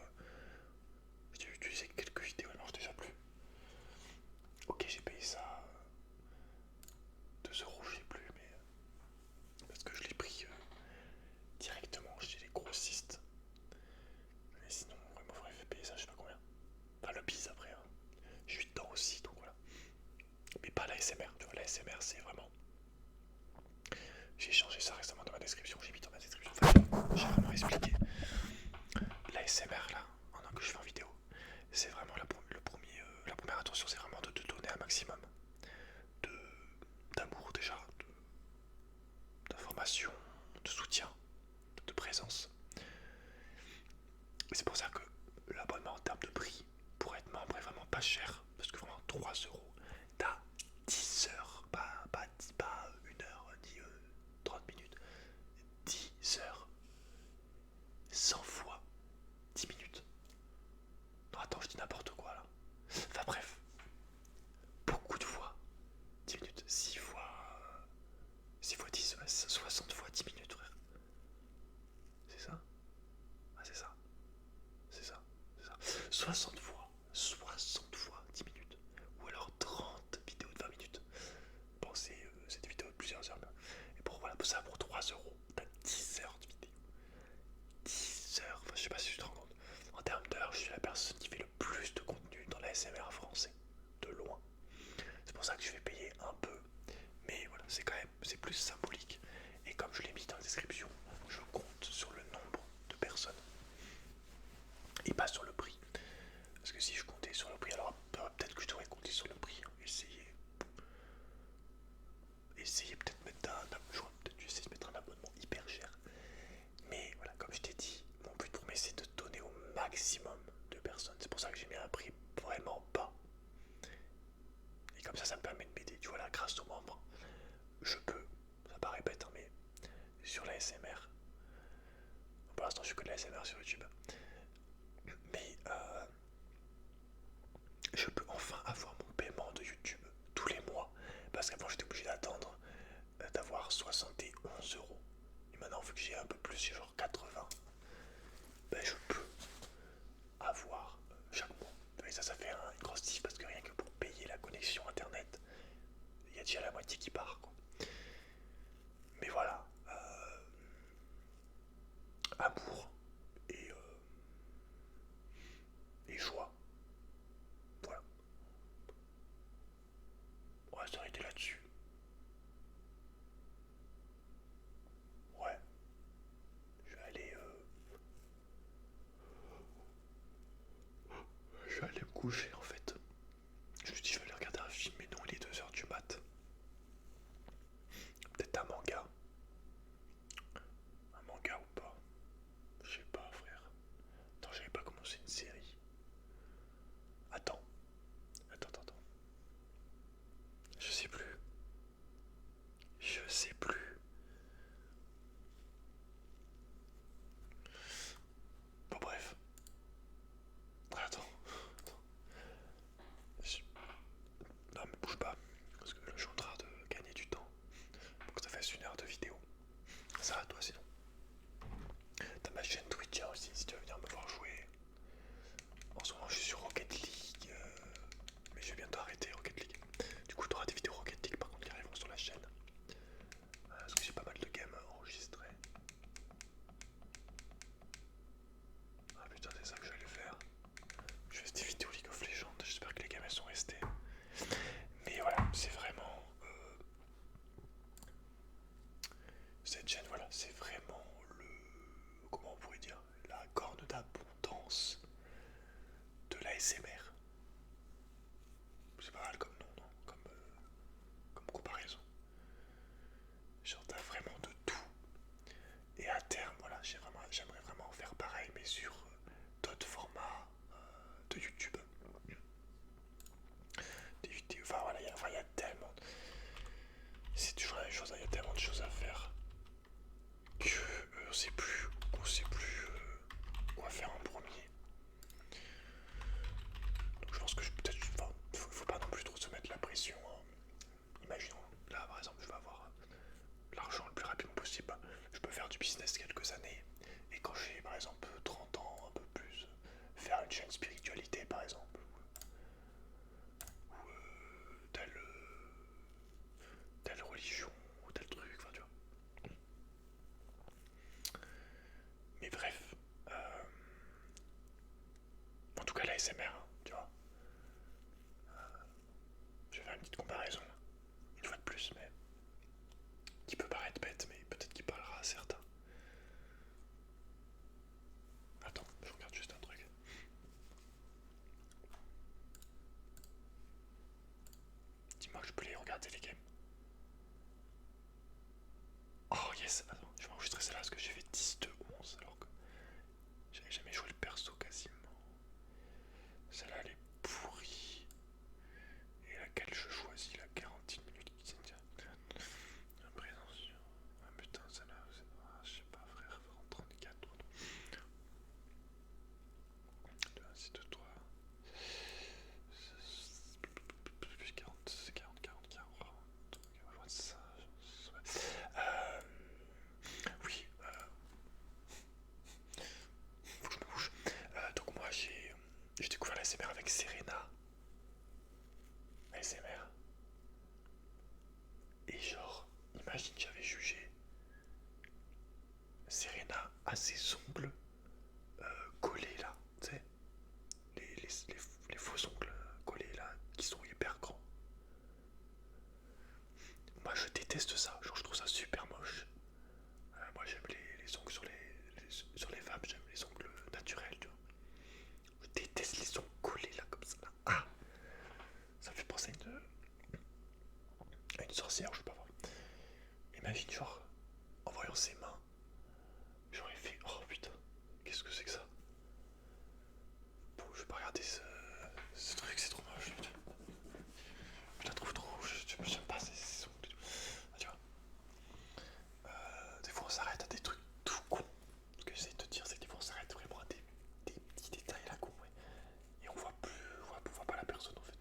J'ai utilisé quelques vidéos, elle marche déjà plus. Ok, j'ai payé ça 2 euros, je sais plus, mais. Parce que je l'ai pris directement chez les grossistes. Mais sinon, ouais, moi, j'aurais fait payer ça, je sais pas combien. Enfin, le bise après, hein. Je suis dedans aussi, donc voilà. Mais pas la SMR, tu vois, la SMR, c'est vraiment. J'ai changé ça récemment dans ma description, j'ai mis dans ma description. Enfin, j'ai vraiment expliqué. La SMR là, pendant que je fais en vidéo, c'est vraiment la première attention, c'est vraiment de te donner un maximum d'amour déjà, d'information, de soutien, de présence. Et c'est pour ça que l'abonnement en termes de prix, pour être membre, est vraiment pas cher, parce que vraiment 3 euros, t'as 10 heures, pas 1 heure, ni 30 minutes, 10 heures, 100 fois 10 minutes. Non, attends, je dis n'importe quoi là. Enfin bref, beaucoup de fois 10 minutes, 6 fois 10, 60 fois 10 minutes, frère. C'est ça? Ah, c'est ça. C'est ça. C'est ça. 60 fois 10 minutes. Ou alors 30 vidéos de 20 minutes. Bon, c'est des vidéos de plusieurs heures. Et pour, voilà, pour ça, pour 3 euros, t'as 10 heures de vidéo. 10 heures, enfin, je sais pas si tu te rends compte. En termes d'heures, je suis la personne qui fait le plus de contenu dans la SMR français. De loin. C'est pour ça que je vais payer un peu. Mais voilà, c'est quand même, c'est plus symbolique. Et comme je l'ai mis dans la description, je compte sur le nombre de personnes. Et pas sur le prix. Parce que si je comptais sur le prix, alors peut-être que je devrais compter sur le prix. Hein. Essayer peut-être mettre peut-être essayer de mettre un abonnement hyper cher. Mais voilà, comme je t'ai dit, mon but pour moi c'est de donner au maximum de personnes. C'est pour ça que j'ai mis un prix vraiment bas. Et comme ça me permet de m'aider. Tu vois là, grâce aux membres, je peux, ça paraît bête, hein, mais sur la SMR, pour l'instant je fais que de la SMR sur YouTube, mais je peux enfin avoir mon paiement de YouTube tous les mois, parce qu'avant j'étais obligé d'attendre d'avoir 71 euros. Et maintenant vu que j'ai un peu plus, j'ai genre 80, ben je peux avoir chaque mois. Et ça fait une grosse diff parce que rien que pour payer la connexion internet, il y a déjà la moitié qui part quoi. Mais voilà, amour et joie. Voilà, on va s'arrêter là-dessus. Ouais, je vais aller, me coucher en fait. Je me suis dit je vais aller regarder un film, mais non, il est 2 heures du mat. Peut-être un manga ou pas. Je sais pas frère. Attends, j'avais pas commencé une série. Attends, ASMR. C'est pas mal comme nom, non? Comme comparaison. Genre t'as vraiment de tout. Et à terme, voilà, j'aimerais vraiment faire pareil, mais sur d'autres formats de YouTube. Des vidéos, enfin voilà, il y a tellement. C'est toujours la même chose, il y a tellement de choses à faire que on sait plus quoi faire en premier. Donc je pense que peut-être, enfin, faut pas non plus trop se mettre la pression, hein. Imaginons, là par exemple, je vais avoir l'argent le plus rapidement possible. Je peux faire du business quelques années. Et quand j'ai par exemple 30 ans, un peu plus, faire une chaîne spiritualité par exemple. Ou telle religion, ou tel truc, enfin tu vois. Mais bref. En tout cas la SMR, hein, tu vois. Je vais faire une petite comparaison, une fois de plus, mais qui peut paraître bête, mais peut-être qu'il parlera à certains. Attends, je regarde juste un truc. Dis-moi que je peux les regarder les games. Oh yes, attends, je vais enregistrer celle-là parce que j'ai fait 10 de 11 alors que j'avais jamais joué le perso quasiment. Celle-là elle est pourrie. Et laquelle je choisis? La 41 minutes qui tient. Prévention. Ah putain, celle-là, je sais pas frère, 34. C'est de toi. Plus 40, 40, 40, 40. On va ça. Oui, faut que je me bouge. Donc moi j'ai découvert la SMR avec Serena. ASMR. Et genre, imagine j'avais jugé Serena à ses ongles collés là, tu sais, les faux ongles collés là, qui sont hyper grands. Moi je déteste ça, genre je trouve ça super moche. Moi j'aime les ongles sur les femmes, j'aime les ongles naturels, tu vois. Je déteste les ongles collés là comme ça. Là. Ah, ça me fait penser à une sorcière, je sais pas voir. Imagine genre, en voyant ses mains, j'aurais fait oh putain, qu'est-ce que c'est que ça? Bon, je vais pas regarder ce truc, c'est trop moche. Je la trouve trop, j'aime pas ces ongles. Ah, tu vois, des fois on s'arrête à des trucs tout cons. Ce que j'essaie de te dire, c'est que des fois on s'arrête vraiment à des petits détails là con, ouais. Et on voit plus, on voit pas la personne en fait.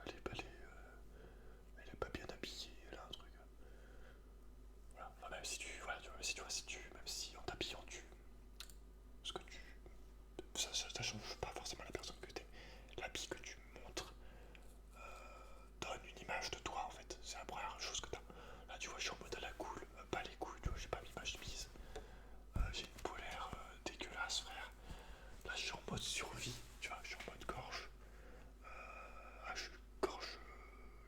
Elle est pas bien habillée, elle a un truc. Voilà. Enfin, même si tu, voilà, tu vois, même si en t'habillant ce que tu, ça change pas forcément la personne que t'es. L'habit que tu montres donne une image de toi en fait. C'est la première chose que t'as. Là, tu vois, je suis en mode à la cool, pas les couilles, tu vois, j'ai pas mis ma chemise. J'ai une polaire dégueulasse, frère. Là, je suis en mode survie, tu vois, je suis en mode gorge. Je suis une gorge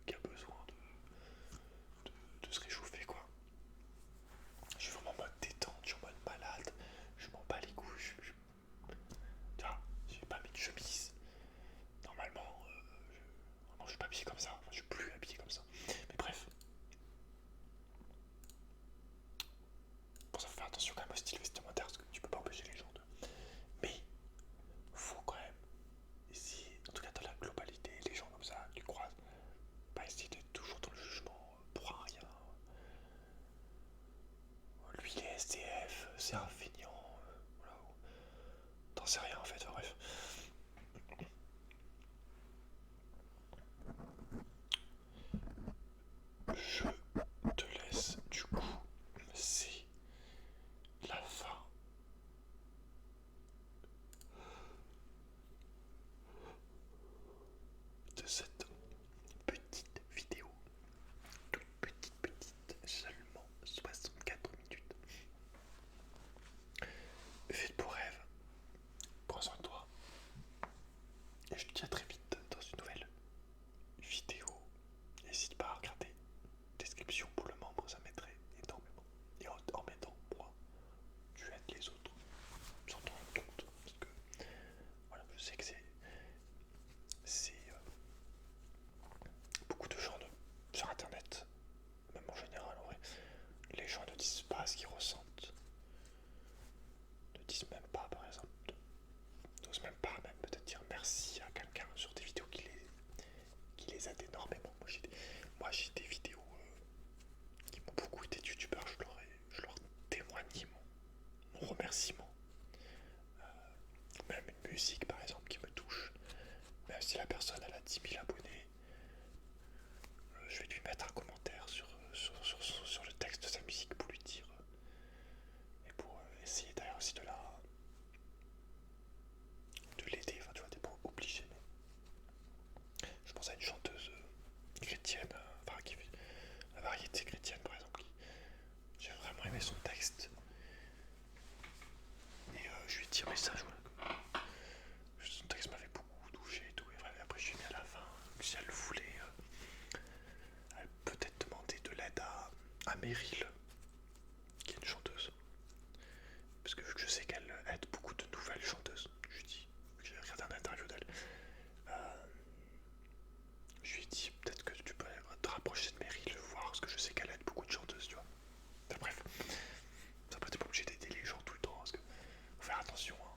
qui a besoin de se réchauffer, quoi. Je suis vraiment en mode détente, je suis en mode malade, je m'en bats les couilles. Tu vois, j'ai pas mis de chemise. Normalement, je suis pas habillé comme ça, enfin, je suis plus habillé comme ça. Mais bref, pour ça, faut faire attention quand même au style vestimentaire parce que tu peux pas empêcher les gens de. Mais, faut quand même essayer, en tout cas dans la globalité, les gens comme ça, tu croises, pas essayer d'être toujours dans le jugement pour un rien. Lui, il est SDF, c'est un feignant, voilà. T'en sais rien en fait, enfin, bref. Je te laisse du coup, c'est la fin de cette petite vidéo. Toute petite, seulement 64 minutes. Faites pour rêve, prends soin de toi. Et je te dis à très vite dans une nouvelle vidéo. N'hésite pas à regarder la description pour le membre, ça m'aiderait énormément. Et en m'aidant moi, tu aides les autres sans t'en rendre compte. Parce que voilà, je sais que disent même pas, par exemple, n'osent même pas même peut-être dire merci à quelqu'un sur des vidéos qui les aident énormément. Moi j'ai des vidéos qui m'ont beaucoup aidé de youtubeurs, je leur témoigne mon remerciement. Même une musique par exemple qui me touche, même si la personne elle a 10 000 abonnés, je vais lui mettre un commentaire sur le texte de sa musique pour lui dire et pour essayer d'ailleurs aussi de l'aider, enfin tu vois, t'es pas obligé, mais je pense à une chanteuse chrétienne, enfin qui fait la variété chrétienne par exemple, j'ai vraiment aimé son texte et je lui ai dit un message, voilà, son texte m'avait beaucoup touché et tout, et après je lui ai mis à la fin que si elle voulait, elle peut-être demander de l'aide à Meryl, qui est une chanteuse, parce que vu que je sais qu'elle aide beaucoup de nouvelles chanteuses, je lui ai dit, j'ai regardé un interview d'elle, je lui ai dit peut-être que tu peux te rapprocher de Meryl, voir, parce que je sais qu'elle aide beaucoup de chanteuses, tu vois. Enfin, bref, après t'es pas obligé d'aider les gens tout le temps, parce que faut faire attention, hein.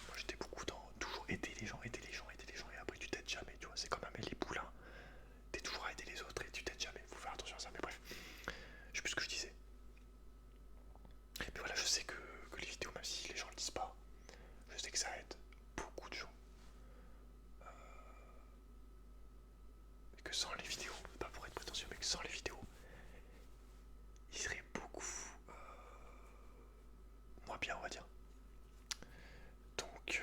Moi j'étais beaucoup dans toujours aider les gens, et après tu t'aides jamais, tu vois, c'est comme Amélie Poulain, t'es toujours à aider les autres et tu t'aides jamais, faut faire attention à ça, mais bref, je sais plus ce que je disais. Mais voilà, je sais que les vidéos, même si les gens le disent pas, je sais que ça aide beaucoup de gens. Et que sans les vidéos, pas pour être prétentieux, mais que sans les vidéos, il serait beaucoup moins bien, on va dire. Donc,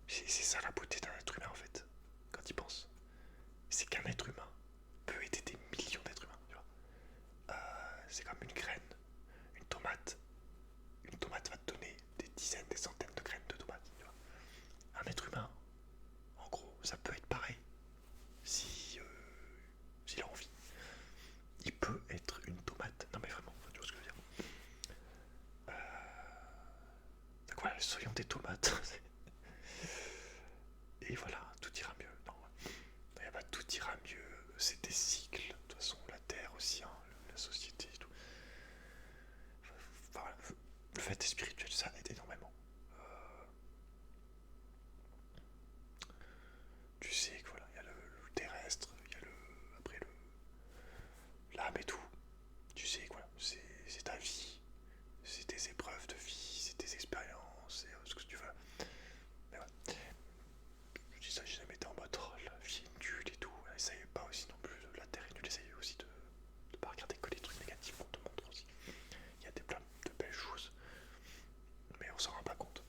c'est ça la beauté d'un être humain en fait, quand il pense. C'est qu'un être humain peut aider des millions d'êtres humains, tu vois. C'est comme une graine, une tomate. Une tomate va te donner des dizaines, des centaines de graines de tomates, tu vois. Un être humain, en gros, ça peut être pareil. Si s'il a envie, il peut être une tomate. Non mais vraiment, tu vois ce que je veux dire. Donc voilà, soyons des tomates. Et voilà, tout ira mieux. Non, tout ira mieux. C'est des cycles. De toute façon, la Terre aussi, hein, la société et tout. Enfin, le fait spirituel, ça aide énormément. Tu sais que voilà, il y a le terrestre, il y a après l'âme et tout. Tu sais que voilà, c'est ta vie, c'est tes épreuves de vie, c'est tes expériences, c'est ce que tu veux. Mais voilà, je dis ça, j'ai jamais été en mode oh la vie est nulle et tout. Essayez pas aussi non plus, la terre est nulle, essayez aussi de pas regarder que les trucs négatifs qu'on te montre aussi. Il y a plein de belles choses, mais on s'en rend pas compte.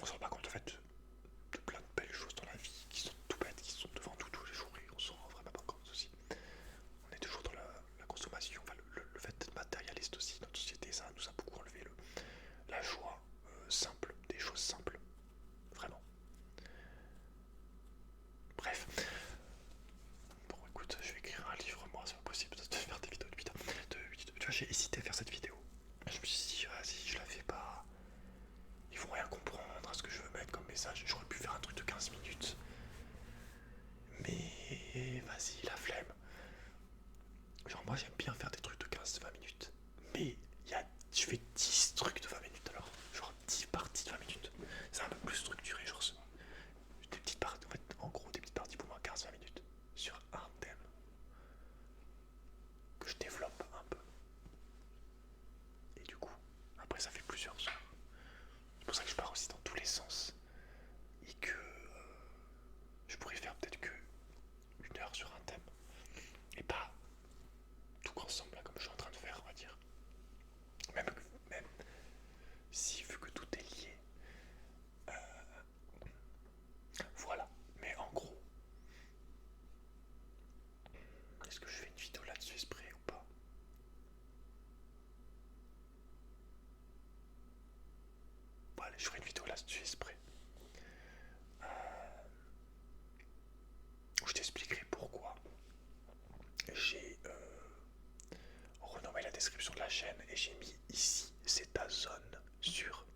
On s'en rend pas compte en fait de plein de belles choses dans la vie qui sont tout bêtes, qui sont devant nous tous les jours et on s'en rend vraiment pas compte aussi. On est toujours dans la consommation, enfin le fait d'être matérialiste aussi, notre société, ça nous a beaucoup enlevé la joie simple, des choses simples, vraiment. Bref, bon écoute, je vais écrire un livre, moi c'est pas possible de faire des vidéos de 8 heures. Tu vois, j'ai hésité à faire cette vidéo, je me suis dit, vas-y, je la fais pas, ils vont rien comprendre à ce que je veux mettre comme message, j'aurais pu faire un truc de 15 minutes, mais vas-y, la flemme. Genre moi j'aime bien faire des trucs de 15-20 minutes, mais je fais 10 trucs de 20 minutes alors, genre 10 parties de 20 minutes, c'est un peu plus structuré, genre des petites parties, en fait en gros des petites parties pour moi 15-20 minutes, sur un thème, que je développe un peu, et du coup, après ça fait plusieurs heures, c'est pour ça que je pars aussi dans tous les sens, et que je pourrais faire peut-être que 1 heure sur un thème, et pas tout ensemble là, comme je suis en train de faire, on va dire. Même si, vu que tout est lié, voilà. Mais en gros, est-ce que je fais une vidéo là-dessus exprès ou pas? Bon, allez, je ferai une vidéo là-dessus exprès. Où je t'expliquerai pourquoi j'ai renommé la description de la chaîne et j'ai mis ici, c'est ta zone sûre